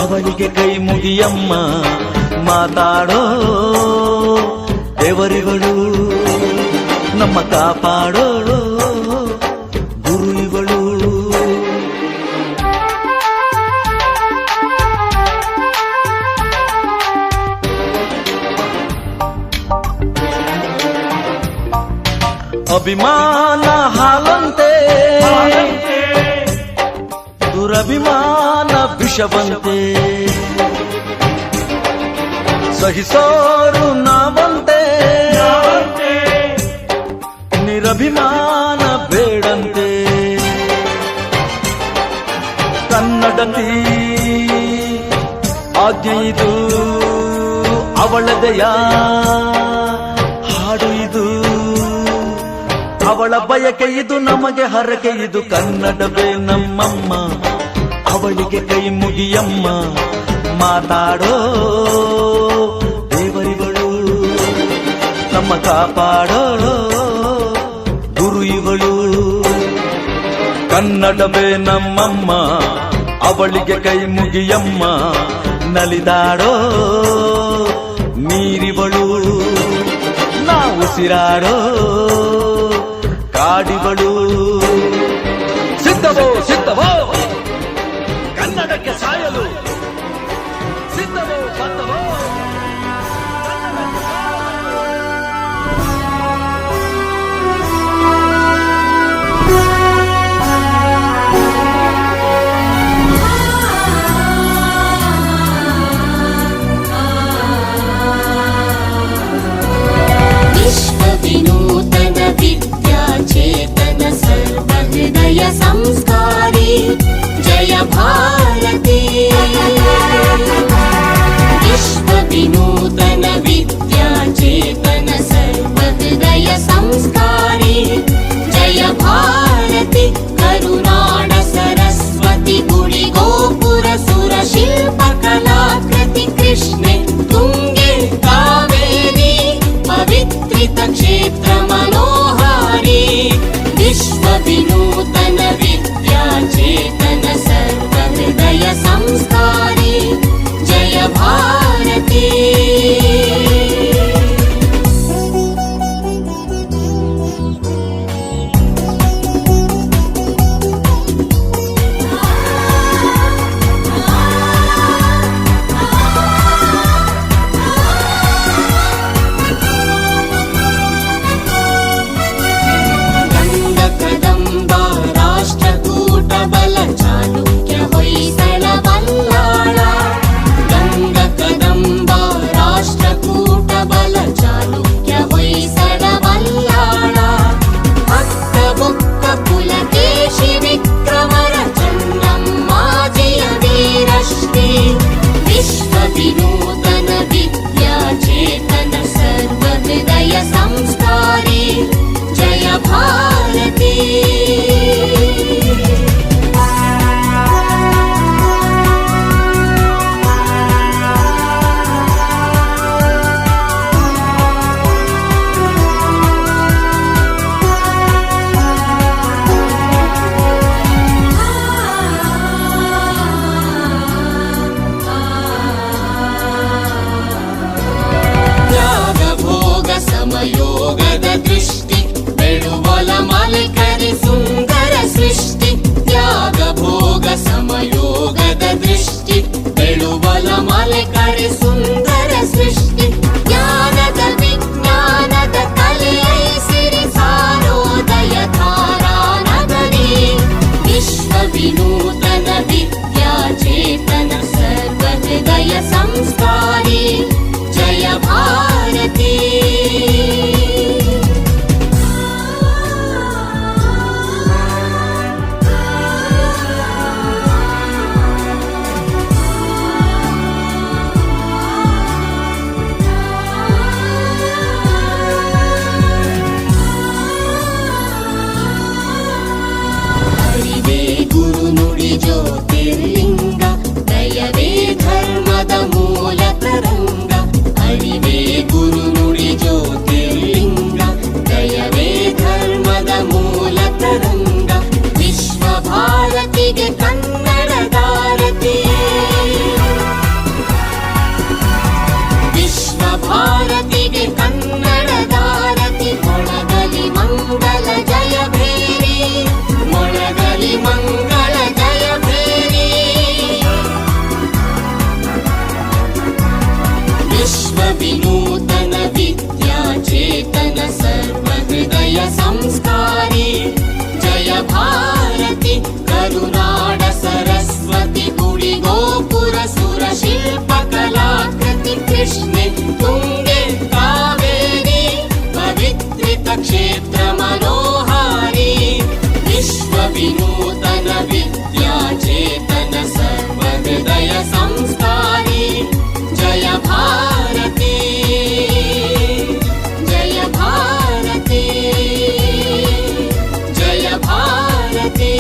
[SPEAKER 7] ಅವಳಿಗೆ ಕೈ ಮುಗಿಯಮ್ಮ ಮಾತಾಡೋ ದೇವರಿಗಳು ನಮ್ಮ ಕಾಪಾಡೋ ಗುರು ಇವಳು. ಅಭಿಮಾನ ಹಾಲಂತೆ ದುರಭಿಮಾನ ವಿಷವಂತೆ, ಸಹಿಸೋರು ನಾವಂತೆ ನಿರಭಿಮಾನ ಬೇಡಂತೆ. ಕನ್ನಡತಿ ಆಜ್ಞೆ ಇದು ಅವಳದೆಯ ಹಾಡು ಇದು ಅವಳ ಬಯಕೆ ಇದು ನಮಗೆ ಹರಕೆ ಇದು ಕನ್ನಡವೇ ನಮ್ಮಮ್ಮ. ಅವಳಿಗೆ ಕೈ ಮುಗಿಯಮ್ಮ ಮಾತಾಡೋ ದೇವರಿಗಳು ನಮ್ಮ ಕಾಪಾಡೋ ಗುರು ಇವಳು. ಕನ್ನಡವೇ ನಮ್ಮಮ್ಮ ಅವಳಿಗೆ ಕೈ ಮುಗಿಯಮ್ಮ ನಲಿದಾಡೋ ನೀರಿವಳು ನಾವು ಉಸಿರಾಡೋ ಕಾಡಿವಳು. ಸಿದ್ಧವೋ ಸಿದ್ಧವೋ ಕನ್ನಡಕ್ಕೆ ಸಾಯಲು, ಸಿದ್ಧವೋ ಬದ್ಧವೋ ಕನ್ನಡಕ್ಕೆ ಸಾಯಲು.
[SPEAKER 1] विश्वविनूतन विद्याचेतन सर्वहृदय संस्कारी जय भारती. विश्वविनूतन विद्याचेतन सर्वहृदय संस्कारी जय भारती. करुणाड सरस्वती गुडी गोपुर सुर शिल्पकलाकृति कृष्णे तुंगे कावेरी पवित्रित क्षेत्र मनोहारी. विश्वविनूतन विद्याचेतन सर्वहृदय संस्कारी जय भारती. विनूतन विद्याचेतन सर्वहृदय संस्कारी जय भारती. ದೃಷ್ಟಿ ಬೆಳುವಲ ಮಲೆ ಕರೆ ಸುಂದರ ಸೃಷ್ಟಿ ಜ್ಞಾನದ ವಿಜ್ಞಾನದ ಕಲೆಯೈಸಿರಿ ಸಾರೋದಯ ಧಾರಾ ನಗರಿ ವಿಶ್ವ ವಿನೂತನ ವಿದ್ಯಾಚೇತನ ಸರ್ವ ಹೃದಯ ಸಂಸ್ಕಾರಿ ಜಯ ಭಾರತಿ ಜ್ಯೋತಿರ್ಲಿಂಗ ದಯವೇ ಧರ್ಮದ ಮೂಲ ತರಂಗ ಅರಿವೇ ಗುರು ನುಡಿ ಜ್ಯೋತಿರ್ಲಿಂಗ ದಯವೇ ಧರ್ಮದ ಮೂಲ ತರಂಗ ವಿಶ್ವ ಭಾರತಿಗೆ ಕನ್ನಡದಾರತಿ ವಿಶ್ವ ಭಾರತಿಗೆ ಕನ್ನಡದಾರತಿ ಮೊಳಗಲಿ ಮಂಗಲ ಜಯ ಭೇರಿ ಮೊಳಗಲಿ ಮಂಗಲ ವಿನೂತನ ವಿದ್ಯಾಚೇತನ ಸರ್ವ ಹೃದಯ ಸಂಸ್ಕಾರಿ ಜಯ ಭಾರತಿ ಕರುನಾಡ ಸರಸ್ವತಿ ಗುಡಿ ಗೋಪುರ ಸುರ ಶಿಲ್ಪ ಕಲಾಕೃತಿ ಕೃಷ್ಣೆ ತುಂಗೆ ಕಾವೇರಿ ಪವಿತ್ರಿತ ಕ್ಷೇತ್ರ ಮನೋಹಾರಿ ವಿಶ್ವ ವಿನೂತನ ವಿದ್ಯಾಚೇತನ ಸರ್ವ ಹೃದಯ ಸಂಸ್ಕಾರಿ ಜಯ ಭಾರತಿ ಜಯ ಭಾರತಿ ಜಯ ಭಾರತಿ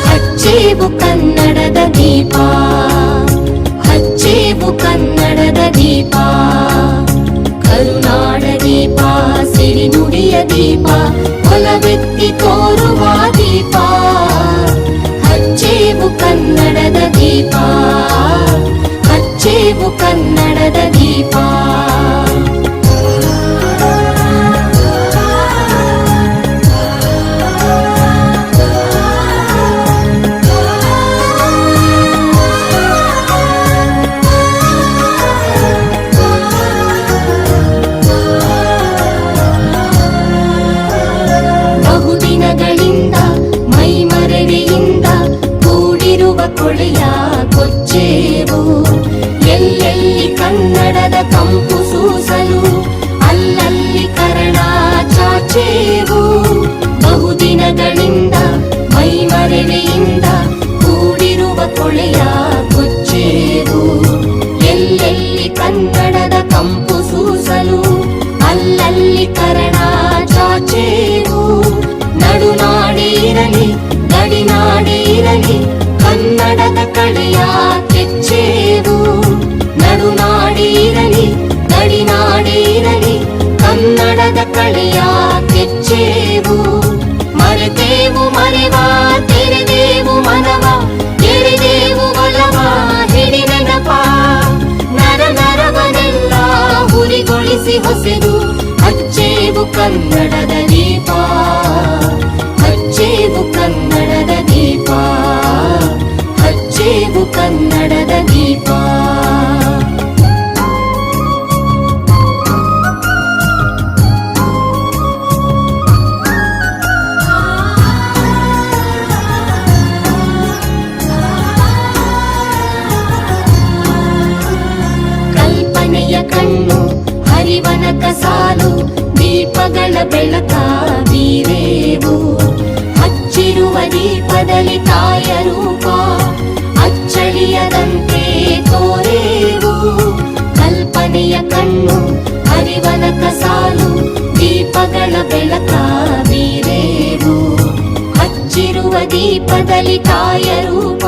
[SPEAKER 1] ಹಚ್ಚೇವು ಕನ್ನಡದ ದೀಪ ಹಚ್ಚೇವು ಕನ್ನಡದ ದೀಪ ಕರುನಾಡ ದೀಪ ಸಿರಿನುಡಿಯ ದೀಪ ಒಲವೆತ್ತಿ ತೋರುವ ದೀಪ ಹಚ್ಚೇವು ಕನ್ನಡದ ದೀಪ ಹಚ್ಚೇವು ಕನ್ನಡದ ದೀಪ ಕೊಳೆಯ ಕೊಚ್ಚೇವು ಎಲ್ಲೆಲ್ಲಿ ಕನ್ನಡದ ಕಂಪು ಸೂಸಲು ಅಲ್ಲಲ್ಲಿ ಕರ್ಣ ಚಾಚೇವು ಬಹುದಿನಗಳಿಂದ ಮೈಮರೆವೆಯಿಂದ ಕೂಡಿರುವ ಕೊಳೆಯ ಕೊಚ್ಚೇವು ಎಲ್ಲೆಲ್ಲಿ ಕನ್ನಡದ ಕಂಪು ಸೂಸಲು ಅಲ್ಲಲ್ಲಿ ಕರ್ಣ ಚಾಚೇವು ನಡುನಾಡಿ ಇರಲಿ ಗಡಿನಾಡಿ ಇರಲಿ ಕನ್ನಡದ ಕಳೆಯ ಕೆಚ್ಚೇವು ನಡುನಾಡಿ ಇರಲಿ ಗಡಿನಾಡಿ ಇರಲಿ ಕನ್ನಡದ ಕಳೆಯ ಕೆಚ್ಚೇವು ಮರೆತೇವು ಮರೆವ ತೆರೆದೇವು ಮನವ ಎಳೆದೇವು ಒಲವ ಹಿಡಿ ನೆನಪ ನರ ನರವನೆಲ್ಲ ಹುರಿಗೊಳಿಸಿ ಹೊಸೆದು ಹಚ್ಚೇವು ಕನ್ನಡದ ದೀಪ ಹಚ್ಚೇವು ಕನ್ನಡದ ದೀಪ ಹಚ್ಚೇವು ಕನ್ನಡದ ದೀಪ ಕಲ್ಪನೆಯ ಕಣ್ಣು ಹರಿವನಕ ಸಾಲು ದೀಪಗಳ ಬೆಳಕ ಬೀರೇವು ಹಚ್ಚಿರುವ ದೀಪದಲ್ಲಿ ತಾಯ ರೂಪ ಅಚ್ಚಳಿಯದಂತೆ ತೋರೇವು ಕಲ್ಪನೆಯ ಕಣ್ಣು ಹರಿವನಕ ಸಾಲು ದೀಪಗಳ ಬೆಳಕ ಬೀರೇವು ಹಚ್ಚಿರುವ ದೀಪದಲ್ಲಿ ತಾಯ ರೂಪ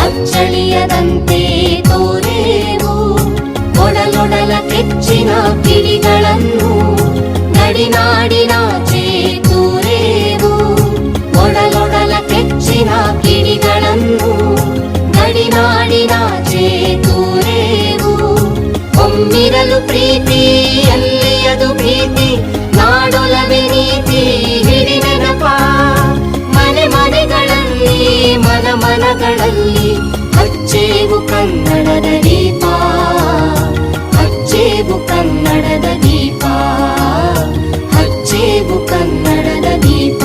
[SPEAKER 1] ಅಚ್ಚಳಿಯದಂತೆ ತೋರೇವು ಒಡಲೊಡಲ ಕೆಚ್ಚಿನ ಕಿಡಿಗಳನ್ನು ಗಡಿನಾಡಿನಾಚೆ ತೂರೇವು. ಒಡಲೊಡಲ ಕೆಚ್ಚಿನ ಕಿಡಿಗಳನ್ನು ಗಡಿನಾಡಿನಾಚೆ ತೂರೇವು. ಒಮ್ಮಿರಲು ಪ್ರೀತಿ ಎಲ್ಲಿಯದು ಭೀತಿ, ನಾಡೊಲವೇ ನೀತಿ ಹಿಡಿ ನೆನಪ. ಮನೆ ಮನೆಗಳಲ್ಲಿ ಮನ ಮನಗಳಲ್ಲಿ ಹಚ್ಚೇವು ಕನ್ನಡದ ದೀಪ, ಹಚ್ಚೇವು ಕನ್ನಡದ ದೀಪ, ಹಚ್ಚೇವು ಕನ್ನಡದ ದೀಪ.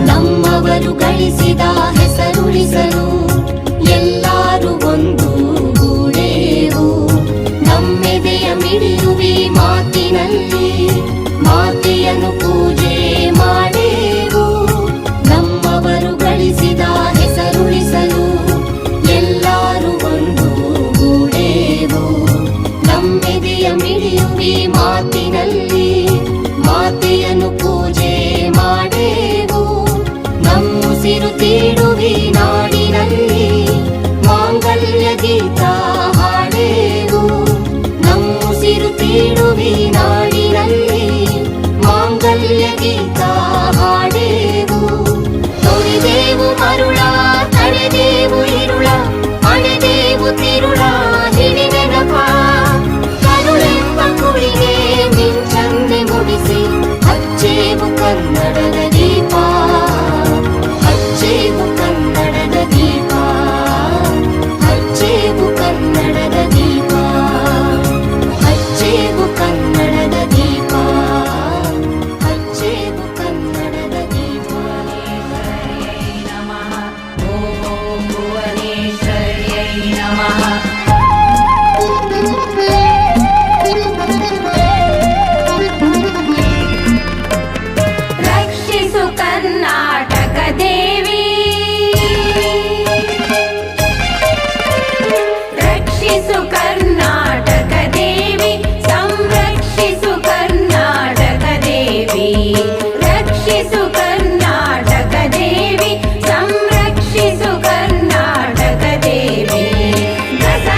[SPEAKER 1] ನಮ್ಮವರು ಗಳಿಸಿದ ಹೆಸರುಳಿಸಲು ಎಲ್ಲರೂ ಒಂದು ಗೂಡೇವು. ನಮ್ಮೆದೆಯ ಮಿಡಿಯುವಿ ಮಾತಿನಲ್ಲಿ ಮಾತೆಯನ್ನು ಪೂಜೆ ಮಾಡೇವು. ನಮ್ಮವರು ಗಳಿಸಿದ ಹೆಸರುಳಿಸಲು ಎಲ್ಲರೂ ಒಂದು ಗೂಡೇವು. ನಮ್ಮೆದೆಯ ಮಿಡಿಯುವಿ ಮಾತಿನಲ್ಲಿ ಮಾತೆಯನ್ನು ಪೂಜೆ ಮಾಡೇವು. ನಮ್ಮುಸಿರು ತೀಡುವಿ ನಾಡಿನಲ್ಲಿ ಮಾಂಗಲ್ಯ ಗೀತ ಹಾಡೇವು. ನಮ್ಮುಸಿರು ತೀಡುವಿ ನಾಡಿನಲ್ಲಿ ಮಾಂಗಲ್ಯ ಗೀತ ಹಾಡೇವು. ತೊರೆದೇವು ಮರುಳ ತಡೆದೇವು ಇರುಳ, ಅಣೆದೇವು ತಿರುಳ ಹಿಡಿ ನೆನಪ. ಕರುಳೆಂಬ ಕುಳಿಗೆ ಮಿಂಚನ್ನೆ ಮುಡಿಸಿ ಹಚ್ಚೇವು ಕನ್ನಡದ ದೀಪ, ಹಚ್ಚೇವು ಕನ್ನಡದ ದೀಪ, ಹಚ್ಚೇವು ಕನ್ನಡದ ದೀಪ, ಹಚ್ಚೇವು ಕನ್ನಡದ ದೀಪ, ಹಚ್ಚೇವು ಕನ್ನಡದ ದೀಪ. ಓಂ ಭುವನೇಶ್ವರ್ಯೈ ನಮಃ.
[SPEAKER 8] ರಕ್ಷಿಸು ಕರ್ನಾಟಕ ದೇವಿ, ರಕ್ಷಿಸು ಕರ್ನಾಟಕ ದೇವಿ, ಸಂರಕ್ಷಿಸು ಕರ್ನಾಟಕ ದೇವಿ, ರಕ್ಷಿಸು ಕರ್ನಾಟಕ ದೇವಿ, ಸಂರಕ್ಷಿಸು ಕರ್ನಾಟಕ ದೇವಿ. ದಸ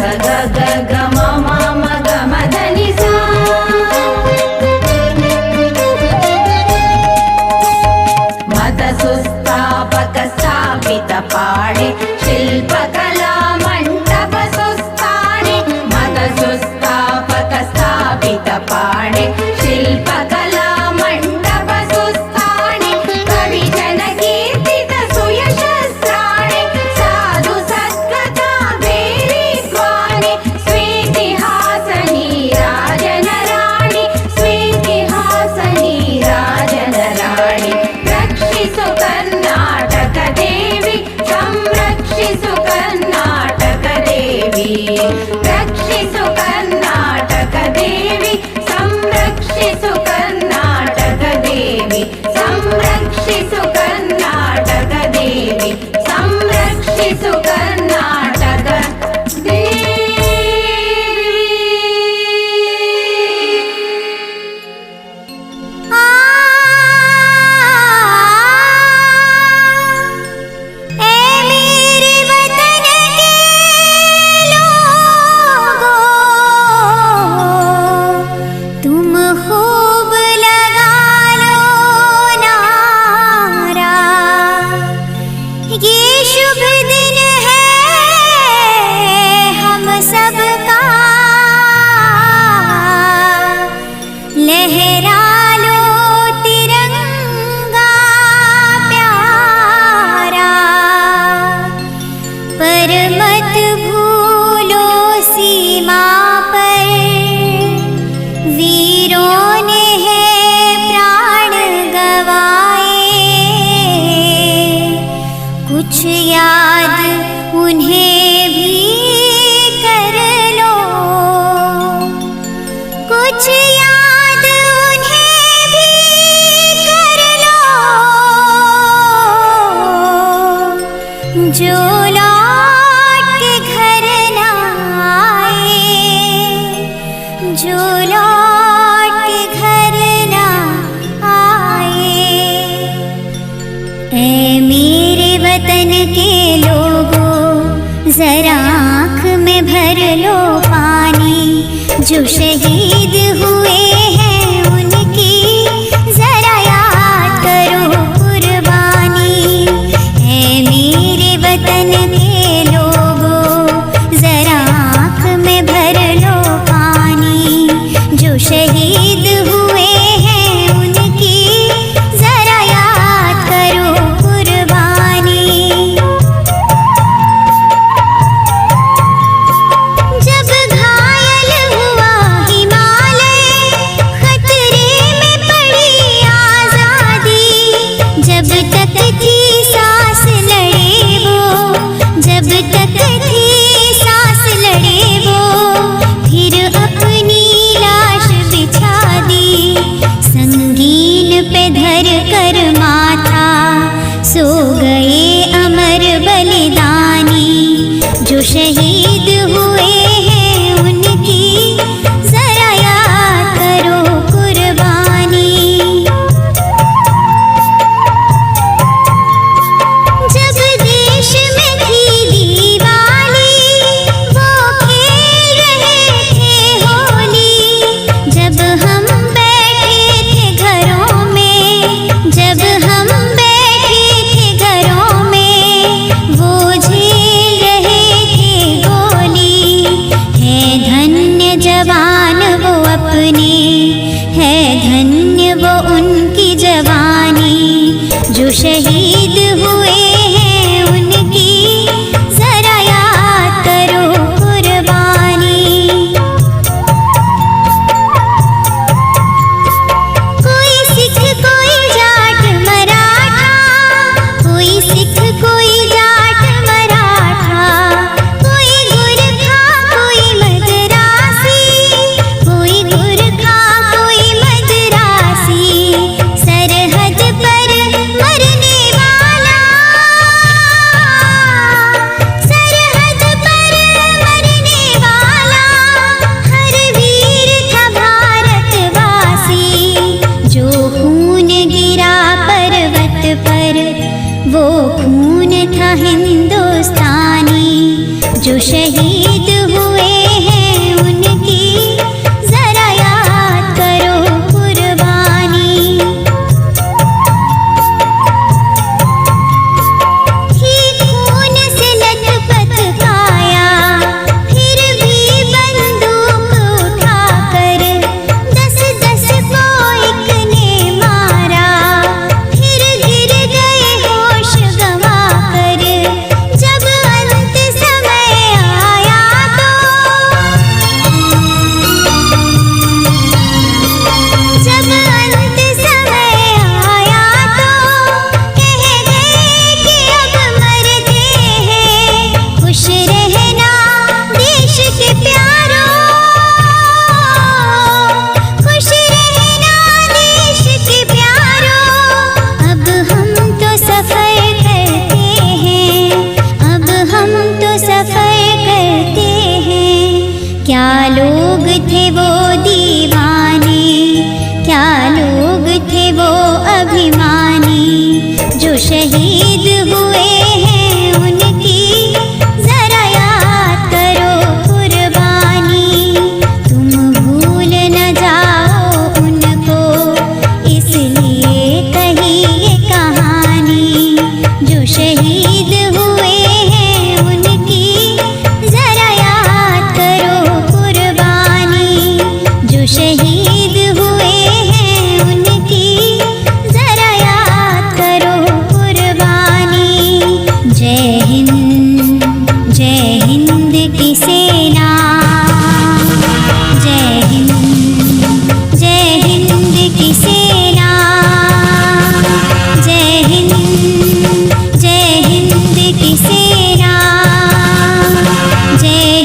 [SPEAKER 8] ಸ ಗ ಗ ಗ ಮ ಮ ಮ ಗ ಮ ಧ ನಿ ಸಾ ಮತ ಸುಸ್ಥಾಪಕ ಸ್ಥಾಪಿತ ಪಾಡೆ ಶಿಲ್ಪಕಲಾ ಮಂಟಪ ಸುಸ್ಥಾನೆ ಮತ ಸುಸ್ಥಾಪಕ ಸ್ಥಾಪಿತ ಪಾಡೆ ಶಿಲ್ಪಕಲಾ ಮಂಟಪ ಸುಸ್ಥಾನೆ ಕವಿ ಜನ ಕೀರ್ತಿತ ಸುಯಶಸ್ತ್ರಾಣೆ ಸಾಧು ಸದ್ಗತಾ ಬೇರೆ ಸ್ವಾನೆ ಸ್ವೇತಿಹಾಸನಿ ರಾಜನ ರಾಣಿ ಸ್ವೇತಿಹಾಸನಿ ರಾಜನ ರಾಣಿ ರಕ್ಷಿಸು ಕರ್ನಾಟಕ ದೇವಿ ಸಂರಕ್ಷಿಸು ಕರ್ನಾಟಕ ದೇವಿ ರಕ್ಷಿಸು ಕರ್ನಾಟಕ ದೇವಿ ಸಂರಕ್ಷಿಸು ಕರ್ನಾಟಕ ದೇವಿ ಸಂರಕ್ಷಿಸು ಕರ್ನಾಟಕ ದೇವಿ ಸಂರಕ್ಷಿಸು ಕರ್ನಾಟಕ ದೇವಿ
[SPEAKER 4] ऐ मेरे वतन के लोगों, तुम खूब लगा लो नारा, ये शुभ दिन है हम सबका, लहरा लो तिरंगा प्यारा, पर मत भूलो सीमा पर वीरों ने है प्राण गवाए, कुछ याद उन्हें भी कर लो, कुछ याद उन्हें भी कर लो, जो लौट के घर न आए, जो लौट के घर न आए। ऐ मेरे वतन के लोगों, जरा आँख में भर लो पानी, जो शहीद हुए हैं उनकी जरा याद करो कुर्बानी। ऐ मेरे वतन के लोगों, जरा आँख में भर लो पानी, जो शहीद हुए हैं उनकी जरा याद करो कुर्बानी। जब घायल हुआ हिमालय, खतरे में पड़ी आजादी, जब तक थी सांस लड़े वो, जब तक थी सांस लड़े वो, फिर अपनी लाश बिछा दी, संगीन पे धर कर माथा, सो गए अमर बलिदानी, जो शहीद हुए हैं उनकी जरा याद करो कुर्बानी। जब देश में थी दिवाली, वो खेल रहे थे होली, जब हम बैठे थे घरों में, जब हम बैठे थे घरों में, वो झेल रहे थे गोली। है धन्य जवान वो अपने, है धन्य वो उनकी जवानी, जो शहीद हुए हैं उनकी जरा याद करो कुर्बानी। कोई सिख कोई जाट मराठा, कोई सिख कोई जाट मराठा, कोई गुरखा कोई मद्रासी, कोई गुरखा कोई मद्रासी, सरहद पर मरने क्या लोग थे वो दीवाने, क्या लोग थे वो अभिमानी, जो शहीद हुए हैं उनकी जरा याद करो कुर्बानी। तुम भूल न जाओ उनको, इसलिए कही ये कहानी। जो शहीद हुए हैं उनकी जरा याद करो कुर्बानी। जो शहीद हुए हैं उनकी जरा याद करो कुर्बानी। जय हिंद की सेना, जय हिंद की सेना, जय हिंद की सेना, जय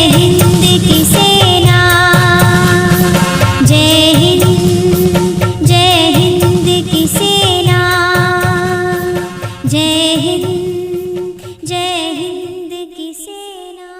[SPEAKER 4] हिंद की सेना, जय हिंद की सेना, जय हिंद की सेना।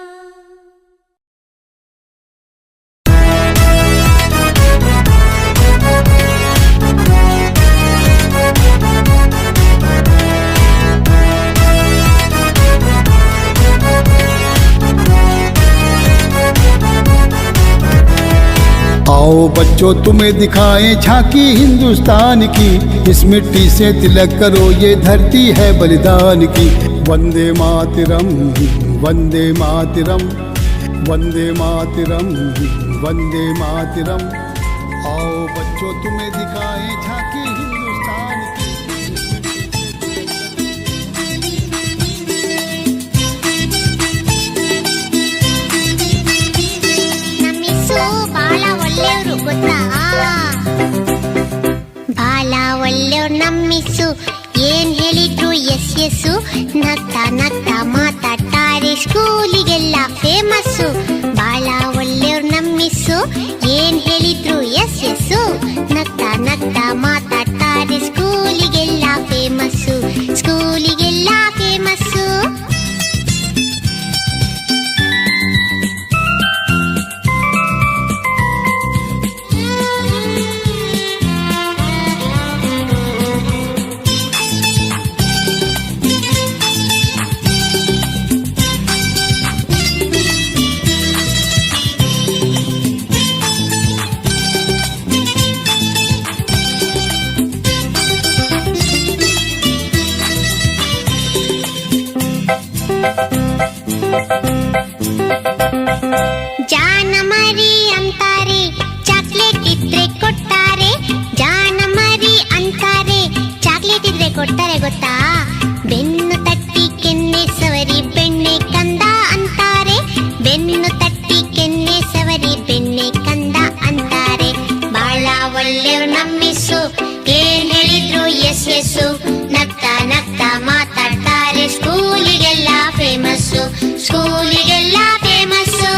[SPEAKER 9] आओ बच्चों तुम्हें दिखाएं झांकी हिंदुस्तान की, इस मिट्टी से तिलक करो ये धरती है बलिदान की। वंदे मातरम, वंदे मातरम, वंदे मातरम, वंदे मातरम। आओ बच्चों तुम्हें दिखाएं झांकी हिंदुस्तान की।
[SPEAKER 4] ನಮ್ಮಿಸು ಬಾಳ ಒಳ್ಳೆಯವರು ಗೊತ್ತಾ? ಬಾಳ ಒಳ್ಳೆಯವ್ರು ನಮ್ಮಿಸು, ಏನ್ ಹೇಳಿದ್ರು ಎಸ್ ಎಸ್ಸು. ನಗ್ತಾ ನಗ್ತಾ ಮಾತಾಡ್ತಾರೆ, ಸ್ಕೂಲಿಗೆಲ್ಲ ಫೇಮಸ್ಸು. ಬಾಳ ಒಳ್ಳೆಯವ್ರು ನಮ್ಮಿಸು, ಏನ್ ಹೇಳಿದ್ರು ಎಸ್ ಎಸ್ಸು. ನಗ್ತಾ ನಗ್ತಾ ಮಾತಾಡ್ತಾರೆ, ಸ್ಕೂಲಿಗೆಲ್ಲ ಫೇಮಸ್ಸು, ಸ್ಕೂಲಿಗೆಲ್ಲ ಫೇಮಸ್ಸು. ಜಾನ ಮರಿ ಅಂತಾರೆ, ಚಾಕ್ಲೇಟ್ ಇದ್ರೆ ಕೊಡ್ತಾರೆ. ಜಾನ ಮರಿ ಅಂತಾರೆ, ಚಾಕ್ಲೇಟ್ ಇದ್ರೆ ಕೊಡ್ತಾರೆ ಗೊತ್ತಾ? ಬೆನ್ನು ತಟ್ಟಿ ಕೆನ್ನೆ ಸವರಿ ಬೆಣ್ಣೆ ಕಂದ ಅಂತಾರೆ, ಬೆನ್ನು ತಟ್ಟಿ ಕೆನ್ನೆ ಸವರಿ ಬೆಣ್ಣೆ ಕಂದ ಅಂತಾರೆ. ಬಾಳ ಒಳ್ಳೆಯವ್ರು ನಮ್ಮಿಸು, ಏನ್ ಹೇಳಿದ್ರು ಎಸ್ ಎಸ್ಸು. ನಗ್ತಾ ನಗ್ತಾ ಮಾತಾಡ್ತಾರೆ, ಸ್ಕೂಲಿಗೆಲ್ಲ ಫೇಮಸ್ಸು, ಸ್ಕೂಲಿಗೆಲ್ಲ ಫೇಮಸ್ಸು.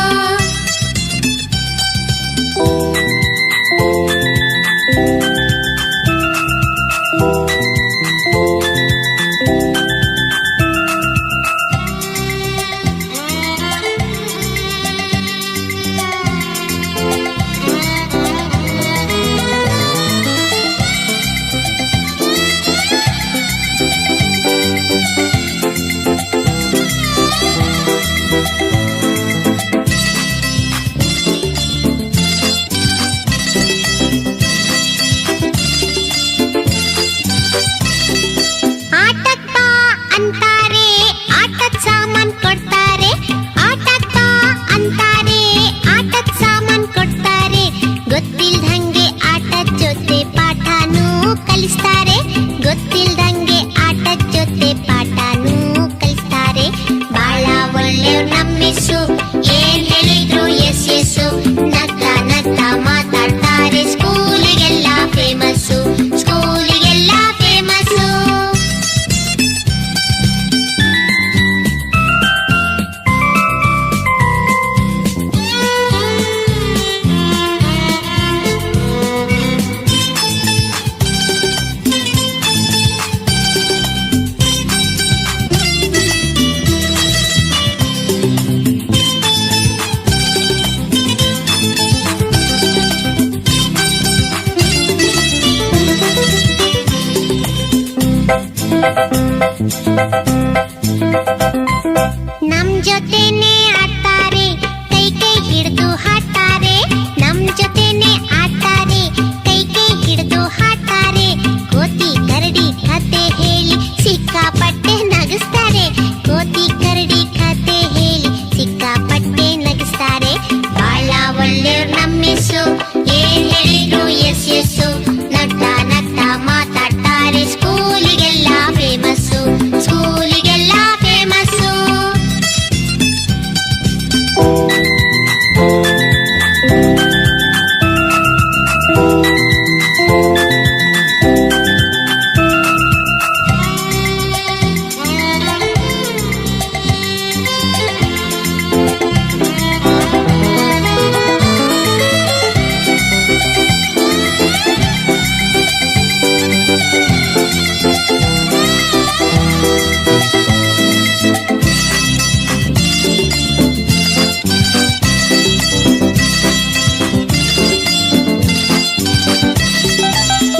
[SPEAKER 4] ನಮ್ ಜೊತೆನೆ ಆಡ್ತಾರೆ, ಕೈ ಕೈ ಹಿಡಿದು ಹಾಡ್ತಾರೆ. ನಮ್ ಜೊತೆನೆ ಆಡ್ತಾರೆ, ಕೈ ಕೈ ಹಿಡಿದು ಹಾಡ್ತಾರೆ. ಕೋತಿ ಕರಡಿ ಕತೆ ಹೇಳಿ ಸಿಕ್ಕಾಪಟ್ಟೆ ನಗಿಸ್ತಾರೆ. ಕೋತಿ ಕರಡಿ ಕತೆ ಹೇಳಿ ಸಿಕ್ಕಾಪಟ್ಟೆ ನಗಿಸ್ತಾರೆ. ಬಾಳ ಒಳ್ಳೆಯವ್ರು ನಮ್ಮಿಸು, ಏನ್ ಹೇಳಿದ್ರು ಎಸ್ ಎಸ್ಸು. ನಗ್ತಾ ನಗ್ತಾ ಮಾತಾಡ್ತಾರೆ, ಸ್ಕೂಲಿಗೆಲ್ಲ ಫೇಮಸ್ಸು, ಸ್ಕೂಲಿಗೆಲ್ಲ ಫೇಮಸ್ಸು.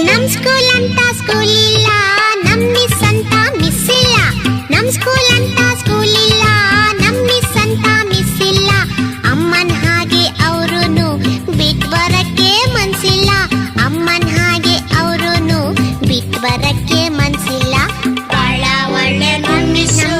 [SPEAKER 4] ನಮ್ ಸ್ಕೂಲ್ ಅಂತ ಸ್ಕೂಲ್ ಇಲ್ಲ, ನಮ್ ಮಿಸ್ ಅಂತ ಮಿಸ್ ಇಲ್ಲ. ನಮ್ ಸ್ಕೂಲ್ ಅಂತ ಸ್ಕೂಲ್ ಇಲ್ಲ, ನಮ್ ಮಿಸ್ ಅಂತ ಮಿಸ್ ಇಲ್ಲ. ಅಮ್ಮನ್ ಹಾಗೆ ಅವ್ರುನು ಬಿಟ್ ಬರಕ್ಕೆ ಮನ್ಸಿಲ್ಲ. ಅಮ್ಮನ್ ಹಾಗೆ ಅವ್ರುನು ಬಿಟ್ ಬರಕ್ಕೆ ಮನ್ಸಿಲ್ಲ. ಬಾಳ ಒಳ್ಳೆ ನಮ್ಮಿಸ್ಸು,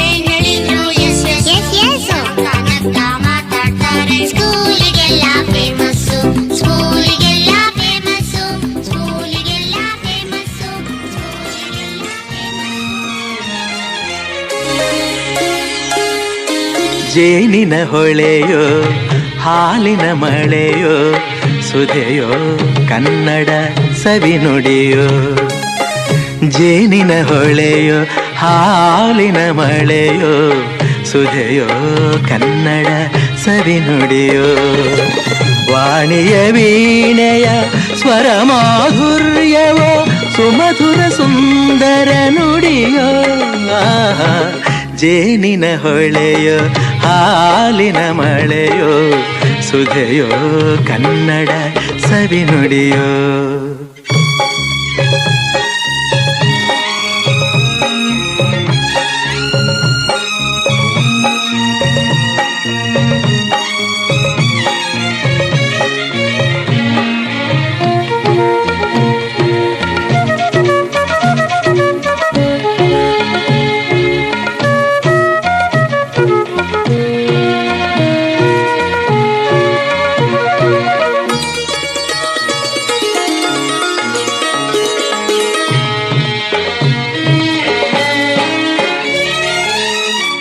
[SPEAKER 4] ಏನ್ ಹೇಳಿದ್ರು ಎಸ್ ಎಸ್ ಎಸ್. ನಗ್ತಾ ಮಾತಾಡ್ತಾರೆ, ಸ್ಕೂಲಿಗೆಲ್ಲ ಫೇಮಸ್ಸು, ಸ್ಕೂಲಿಗೆಲ್ಲ ಫೇಮಸ್ಸು, ಸ್ಕೂಲಿಗೆಲ್ಲ ಫೇಮಸ್ಸು, ಸ್ಕೂಲಿಗೆಲ್ಲ
[SPEAKER 10] ಜೇನಿನ ಹೊಳೆಯೋ ಹಾಲಿನ ಮಳೆಯೋ ಸುಧೆಯೋ ಕನ್ನಡ ಸವಿನುಡಿಯೋ. ಜೇನಿನ ಹೊಳೆಯೋ ಹಾಲಿನ ಮಳೆಯೋ ಸುಧೆಯೋ ಕನ್ನಡ ಸವಿನುಡಿಯೋ. ವಾಣಿಯ ವೀಣೆಯ ಸ್ವರ ಮಾಧುರ್ಯವೋ ಸುಮಧುರ ಸುಂದರ ನುಡಿಯೋ. ಆಹಾ, ಜೇನಿನ ಹೊಳೆಯೋ ಹಾಲಿನ ಮಳೆಯೋ ಸುಧೆಯೋ ಕನ್ನಡ ಸವಿನುಡಿಯೋ.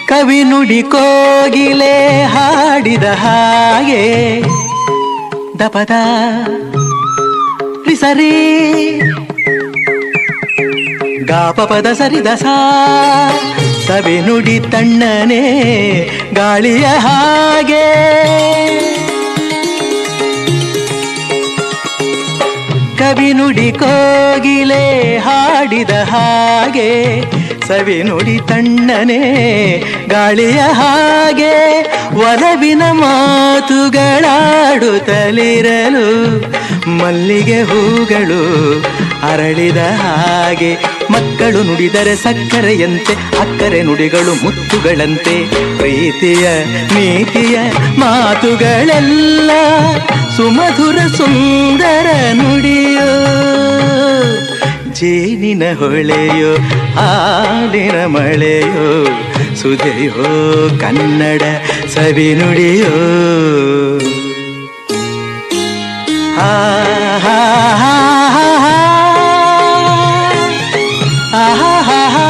[SPEAKER 10] ಕವಿ ನುಡಿ ಕೋಗಿಲೆ ಹಾಡಿದ ಹಾಗೆ ದಪದ ಸರಿ ಗಾಪಪದ ಸರಿದ ಸಾ. ಸವಿ ನುಡಿ ತಣ್ಣನೆ ಗಾಳಿಯ ಹಾಗೆ. ಕವಿ ನುಡಿ ಕೋಗಿಲೆ ಹಾಡಿದ ಹಾಗೆ, ಸವಿ ನುಡಿ ತಣ್ಣನೆ ಗಾಳಿಯ ಹಾಗೆ. ಒಲವಿನ ಮಾತುಗಳಾಡುತ್ತಲಿರಲು ಮಲ್ಲಿಗೆ ಹೂಗಳು ಅರಳಿದ ಹಾಗೆ. ಮಕ್ಕಳು ನುಡಿದರೆ ಸಕ್ಕರೆಯಂತೆ, ಅಕ್ಕರೆ ನುಡಿಗಳು ಮುತ್ತುಗಳಂತೆ. ಪ್ರೀತಿಯ ನೀತಿಯ ಮಾತುಗಳೆಲ್ಲ ಸುಮಧುರ ಸುಂದರ ನುಡಿಯೋ. ಜೇನಿನ ಹೊಳೆಯೋ ಹಾಲಿನ ಮಳೆಯೋ ಸುಧೆಯೋ ಕನ್ನಡ ಸವಿನುಡಿಯೋ. ಆ ಹಾ ಹಾ ಹಾ ಹಾ ಆಹಾ ಹಾ ಹಾ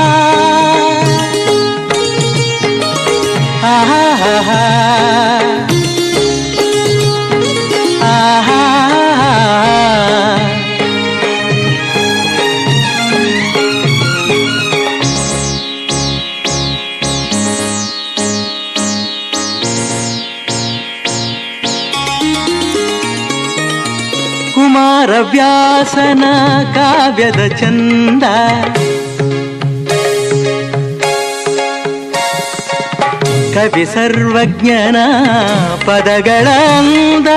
[SPEAKER 10] ಆಹಾ ಹಾ ಹಾ ಆಹಾ. ಕುಮಾರವ್ಯಾಸನ ಕಾವ್ಯದ ಚಂದ, ಕವಿ ಸರ್ವಜ್ಞನ ಪದಗಳ ಅಂದ.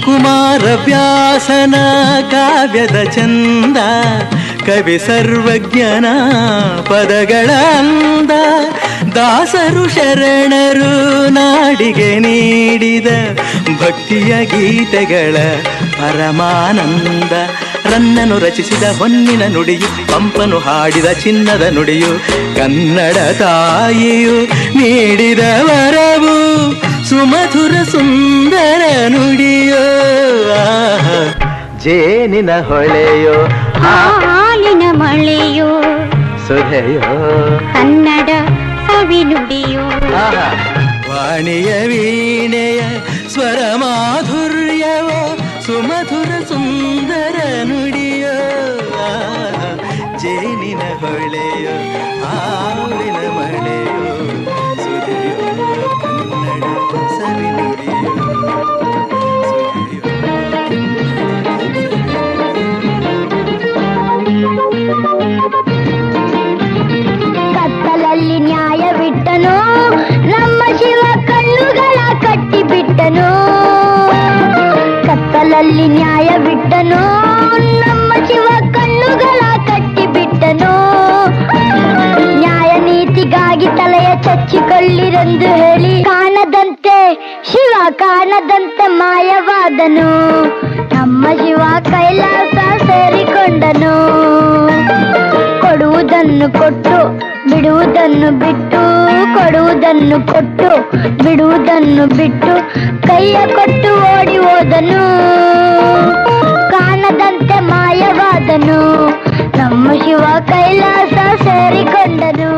[SPEAKER 10] ಕುಮಾರ ಕುಮಾರವ್ಯಾಸನ ಕಾವ್ಯದ ಚಂದ, ಕವಿ ಸರ್ವಜ್ಞನ ಪದಗಳ ಅಂದ, ದಾಸರು ಶರಣರು ನಾಡಿಗೆ ನೀಡಿದ ಭಕ್ತಿಯ ಗೀತೆಗಳ ಪರಮಾನಂದ. ರನ್ನನು ರಚಿಸಿದ ಹೊನ್ನಿನ ನುಡಿಯು, ಪಂಪನು ಹಾಡಿದ ಚಿನ್ನದ ನುಡಿಯು, ಕನ್ನಡ ತಾಯಿಯು ನೀಡಿದ ವರವು ಸುಮಧುರ ಸುಂದರ ನುಡಿಯೋ. ಜೇನಿನ ಹೊಳೆಯೋ,
[SPEAKER 4] ಹಾಲಿನ ಮಳೆಯೋ,
[SPEAKER 10] ಸುಧೆಯೋ,
[SPEAKER 4] ಕನ್ನಡ ಸವಿನುಡಿಯೋ.
[SPEAKER 10] ವಾಣಿಯ ವೀಣೆಯ ಸ್ವರ ಮಾಧುರ್ಯವೋ, ಸುಮಧುರ ಸುಂದರ ನುಡಿಯೋ. ಜೇನಿನ ಹೊಳೆಯೋ, ಹಾಲಿನ ಮಳೆಯೋ, ಸುಧೆಯೋ, ಕನ್ನಡ ಸವಿನುಡಿಯೋ.
[SPEAKER 4] ಕತ್ತಲಲ್ಲಿ ನ್ಯಾಯವಿಟ್ಟನೋ, ನಮ್ಮ ಶಿವ ಕಣ್ಣುಗಳ ಕಟ್ಟಿಬಿಟ್ಟನೋ. ಕತ್ತಲಲ್ಲಿ ನ್ಯಾಯವಿಟ್ಟನೋ, ನಮ್ಮ ಶಿವ ಕಣ್ಣುಗಳ ಕಟ್ಟಿಬಿಟ್ಟನೋ. ನ್ಯಾಯ ನೀತಿಗಾಗಿ ತಲೆಯ ಚಚ್ಚಿಕೊಳ್ಳಿರೆಂದು ಹೇಳಿ, ಕಾಣದಂತೆ ಶಿವ ಕಾಣದಂತೆ ಮಾಯವಾದನು. ನಮ್ಮ ಶಿವ ಕೈಲಾಸ ಸೇರಿಕೊಂಡನು. ಕೊಡುವುದನ್ನು ಕೊಟ್ಟು ಬಿಡುವುದನ್ನು ಬಿಟ್ಟು, ಕೊಡುವುದನ್ನು ಕೊಟ್ಟು ಬಿಡುವುದನ್ನು ಬಿಟ್ಟು, ಕೈಯ ಕೊಟ್ಟು ಓಡಿ ಹೋದನು. ಕಾಣದಂತೆ ಮಾಯವಾದನು. ನಮ್ಮ ಶಿವ ಕೈಲಾಸ ಸೇರಿಕೊಂಡನು.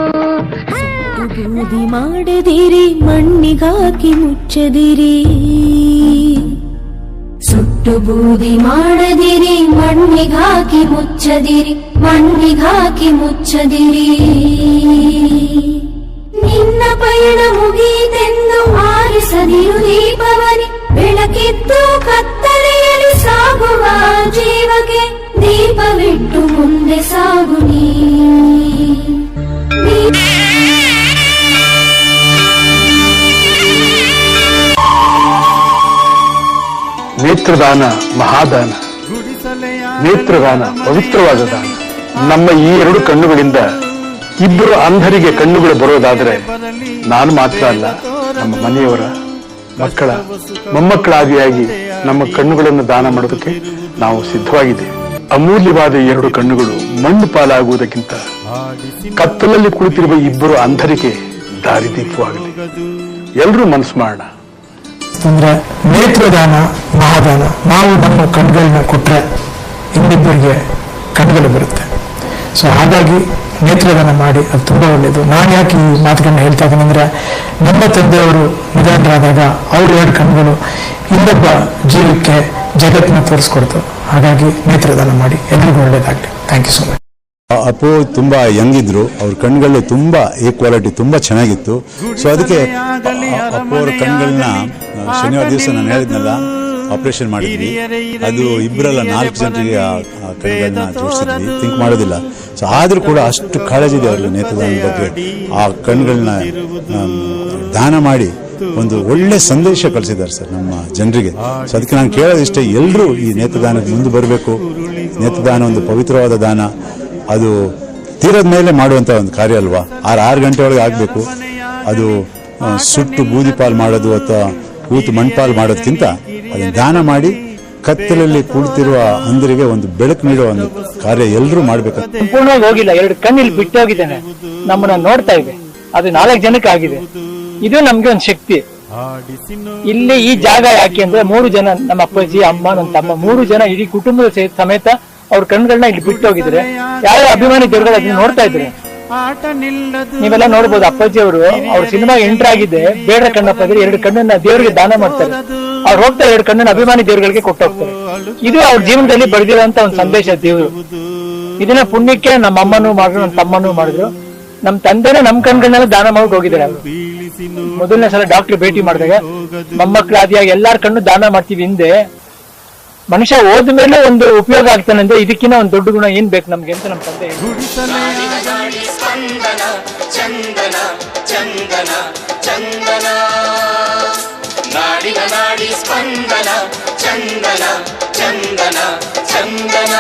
[SPEAKER 1] ಬೂದಿ ಮಾಡದಿರಿ, ಮಣ್ಣಿಗಾಕಿ ಮುಚ್ಚದಿರಿ. ಸುಟ್ಟು ಬೂದಿ ಮಾಡದಿರಿ, ಮಣ್ಣಿಗಾಕಿ ಮುಚ್ಚದಿರಿ, ಮಣ್ಣಿಗಾಕಿ ಮುಚ್ಚದಿರಿ. ನಿನ್ನ ಪಯಣ ಮುಗಿದೆಂದು ಆರಿಸದಿರು ದೀಪವನಿ, ಬೆಳಕಿದ್ದು ಕತ್ತಲೆಯಲ್ಲಿ ಸಾಗುವ ಜೀವಕ್ಕೆ ದೀಪವಿಟ್ಟು ಮುಂದೆ ಸಾಗು ನೀ.
[SPEAKER 2] ನೇತ್ರದಾನ ಮಹಾದಾನ, ನೇತ್ರದಾನ ಪವಿತ್ರವಾದ ದಾನ. ನಮ್ಮ ಈ ಎರಡು ಕಣ್ಣುಗಳಿಂದ ಇಬ್ಬರು ಅಂಧರಿಗೆ ಕಣ್ಣುಗಳು ಬರೋದಾದರೆ ನಾನು ಮಾತ್ರ ಅಲ್ಲ, ನಮ್ಮ ಮನೆಯವರ ಮಕ್ಕಳ ಮೊಮ್ಮಕ್ಕಳಾದಿಯಾಗಿ ನಮ್ಮ ಕಣ್ಣುಗಳನ್ನು ದಾನ ಮಾಡೋದಕ್ಕೆ ನಾವು ಸಿದ್ಧವಾಗಿದ್ದೇವೆ. ಅಮೂಲ್ಯವಾದ ಎರಡು ಕಣ್ಣುಗಳು ಮಣ್ಣು ಪಾಲಾಗುವುದಕ್ಕಿಂತ ಕತ್ತಲಲ್ಲಿ ಕುಳಿತಿರುವ ಇಬ್ಬರು ಅಂಧರಿಗೆ ದಾರಿದೀಪವಾಗಲಿ. ಎಲ್ಲರೂ ಮನಸ್ಸು ಮಾಡೋಣ.
[SPEAKER 11] ಅಂದ್ರೆ ನೇತ್ರದಾನ ಮಹಾದಾನ. ನಾವು ನಮ್ಮ ಕಣ್ಗಳನ್ನ ಕೊಟ್ಟರೆ ಇನ್ನಿಬ್ಬರಿಗೆ ಕಣ್ಗಳು ಬರುತ್ತೆ. ಸೊ ಹಾಗಾಗಿ ನೇತ್ರದಾನ ಮಾಡಿ, ಅದು ತುಂಬ ಒಳ್ಳೆಯದು. ನಾನು ಯಾಕೆ ಈ ಮಾತುಗಳನ್ನ ಹೇಳ್ತಾ ಇದ್ದೀನಿ ಅಂದರೆ, ನಮ್ಮ ತಂದೆಯವರು ನಿಧನರಾದಾಗ ಅವ್ರ ಎರಡು ಕಣ್ಗಳು ಇನ್ನೊಬ್ಬ ಜೀವಕ್ಕೆ ಜಗತ್ತನ್ನ ತೋರಿಸ್ಕೊಡ್ತು. ಹಾಗಾಗಿ ನೇತ್ರದಾನ ಮಾಡಿ, ಎಲ್ರಿಗೂ ಒಳ್ಳೇದಾಗಲಿ. Thank you so much.
[SPEAKER 12] Appu ತುಂಬ ಯಂಗ್ ಇದ್ರು, ಅವ್ರ ಕಣ್ಗಳು ತುಂಬ ಈಕ್ವಾಲಿಟಿ ತುಂಬ ಚೆನ್ನಾಗಿತ್ತು. ಸೊ ಅದಕ್ಕೆ ಅಪ್ಪು ಅವ್ರ ಕಣ್ಗಳನ್ನ ಶನಿವಾರ ದಿವಸ ನಾನು ಹೇಳಿದ್ನಲ್ಲ ಆಪರೇಷನ್ ಮಾಡಿದ್ವಿ. ಅದು ಇಬ್ಬರಲ್ಲ 4 ಜನರಿಗೆ ಆ ಕಣ್ಗಳನ್ನ ಜೋಡಿಸಿದ್ವಿ, ಥಿಂಕ್ ಮಾಡೋದಿಲ್ಲ. ಸೊ ಆದರೂ ಕೂಡ ಅಷ್ಟು ಕಾಳಜಿ ಇದೆ ಅವ್ರಿಗೆ ನೇತ್ರದಾನದ ಬಗ್ಗೆ. ಆ ಕಣ್ಗಳನ್ನ ದಾನ ಮಾಡಿ ಒಂದು ಒಳ್ಳೆ ಸಂದೇಶ ಕಳಿಸಿದ್ದಾರೆ ಸರ್ ನಮ್ಮ ಜನರಿಗೆ. ಸೊ ಅದಕ್ಕೆ ನಾನು ಕೇಳೋದಿಷ್ಟೇ, ಎಲ್ಲರೂ ಈ ನೇತ್ರದಾನಕ್ಕೆ ಮುಂದೆ ಬರಬೇಕು. ನೇತ್ರದಾನ ಒಂದು ಪವಿತ್ರವಾದ ದಾನ. ಅದು ತೀರದ ಮೇಲೆ ಮಾಡುವಂಥ ಒಂದು ಕಾರ್ಯ ಅಲ್ವಾ. 6 ಗಂಟೆ ಒಳಗೆ ಆಗಬೇಕು. ಅದು ಸುಟ್ಟು ಬೂದಿ ಪಾಲು ಮಾಡೋದು ಅಥವಾ ಕೂತು ಮಣ್ಪಾಲು ಮಾಡೋದಕ್ಕಿಂತ ಅದನ್ನು ದಾನ ಮಾಡಿ ಕತ್ತಲಲ್ಲಿ ಕುಳಿತಿರುವ ಅಂಧರಿಗೆ ಒಂದು ಬೆಳಕು ನೀಡುವ ಒಂದು ಕಾರ್ಯ ಎಲ್ಲರೂ ಮಾಡಬೇಕು.
[SPEAKER 13] ಸಂಪೂರ್ಣವಾಗಿ ಹೋಗಿಲ್ಲ, 2 ಕಣ್ಣಲ್ಲಿ ಬಿಟ್ಟು ಹೋಗಿದ್ದೇನೆ, ನಮ್ಮನ್ನ ನೋಡ್ತಾ ಇದೆ. ಅದು 4 ಜನಕ್ಕೆ ಆಗಿದೆ. ಇದು ನಮ್ಗೆ ಒಂದು ಶಕ್ತಿ. ಇಲ್ಲಿ ಈ ಜಾಗ ಯಾಕೆ ಅಂದ್ರೆ 3 ಜನ, ನಮ್ಮ ಅಪ್ಪಾಜಿ, ಅಮ್ಮ, ನನ್ನ ತಮ್ಮ, 3 ಜನ ಇಡೀ ಕುಟುಂಬದ ಸಮೇತ ಅವ್ರ ಕಣ್ಗಳನ್ನ ಇಲ್ಲಿ ಬಿಟ್ಟು ಹೋಗಿದ್ರೆ ಯಾವ ಅಭಿಮಾನಿ ದೇವರುಗಳು ಅದನ್ನ ನೋಡ್ತಾ ಇದ್ರೆ ನೀವೆಲ್ಲ ನೋಡ್ಬೋದು. ಅಪ್ಪಾಜಿ ಅವರು ಅವ್ರ ಸಿನಿಮಾಗೆ ಎಂಟರ್ ಆಗಿದ್ದೆ, ಬೇಡ ಕಣ್ಣಪ್ಪ ಅಂದ್ರೆ 2 ಕಣ್ಣನ್ನ ದೇವರಿಗೆ ದಾನ ಮಾಡ್ತಾರೆ. ಅವ್ರು ಹೋಗ್ತಾರೆ 2 ಕಣ್ಣನ್ನ ಅಭಿಮಾನಿ ದೇವರುಗಳಿಗೆ ಕೊಟ್ಟು ಹೋಗ್ತಾರೆ. ಇದು ಅವ್ರ ಜೀವನದಲ್ಲಿ ಬರೆದಿರುವಂತ ಒಂದು ಸಂದೇಶ ದೇವರು. ಇದನ್ನ ಪುಣ್ಯಕ್ಕೆ ನಮ್ಮ ಅಮ್ಮನೂ ಮಾಡಿದ್ರು, ನಮ್ಮ ತಮ್ಮನೂ ಮಾಡಿದ್ರು. ನಮ್ ತಂದೆನೇ ನಮ್ ಕಣ್ಗಳನ್ನೆಲ್ಲ ದಾನ ಮಾಡಿ ಹೋಗಿದ್ದಾರೆ. ಅವರು ಮೊದಲನೇ ಸಲ ಡಾಕ್ಟರ್ ಭೇಟಿ ಮಾಡಿದಾಗ ಮೊಮ್ಮಕ್ಕಳಾದಿಯಾಗಿ ಎಲ್ಲಾರ ಕಣ್ಣು ದಾನ ಮಾಡ್ತೀವಿ. ಹಿಂದೆ ಮನುಷ್ಯ ಹೋದ ಮೇಲೆ ಒಂದು ಉಪಯೋಗ ಆಗ್ತಾನೆ ಅಂದ್ರೆ ಇದಕ್ಕಿಂತ ಒಂದು ದೊಡ್ಡ ಗುಣ ಏನ್ ಬೇಕು ನಮ್ಗೆ ಅಂತ ನಮ್ಮ ತಂದೆ
[SPEAKER 3] ಚಂದನ ನಾಡಿನ ನಾಡಿ ನಾಡಿ ಸ್ಪಂದನ ಚಂದನ ಚಂದನ ಚಂದನ.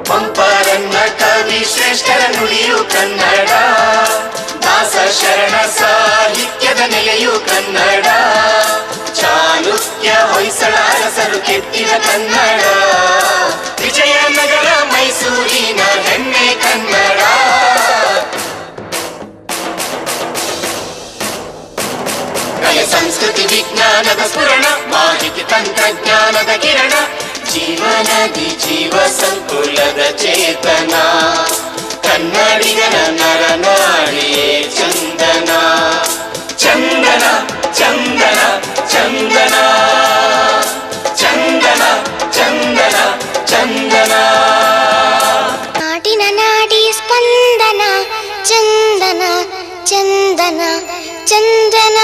[SPEAKER 3] ಪಂಪರನ್ನ ಕವಿ ಶ್ರೇಷ್ಠರ ನುಡಿಯು ಕನ್ನಡ, ದಾಸ ಶರಣ ಸಾಹಿತ್ಯದ ನೆಲೆಯು ಕನ್ನಡ, ಚಾಲುಕ್ಯ ಹೊಯ್ಸಳ ಅರಸರು ಕೆತ್ತಿದ ಕನ್ನಡ, ವಿಜಯನಗರ ಮೈಸೂರಿನ ಹೆಮ್ಮೆ ಕನ್ನಡ. ಕಲೆ ಸಂಸ್ಕೃತಿ ವಿಜ್ಞಾನದ ಸ್ಫುರಣ, ಮಾಹಿತಿ ತಂತ್ರಜ್ಞಾನದ ಕಿರಣ, ಜೀವನದಿ ಜೀವ ಸಂಕುಲದ ಚೇತನ, ಕನ್ನಡಿಗರ ನರನಾಡಿಯೇ ಚಂದನ ಚಂದನ ಚಂದನ ಚಂದನ ಚಂದನ ಚಂದನ ಚಂದನ.
[SPEAKER 4] ನಾಡಿನ ನಾಡಿ ಸ್ಪಂದನ ಚಂದನ ಚಂದನ ಚಂದನ.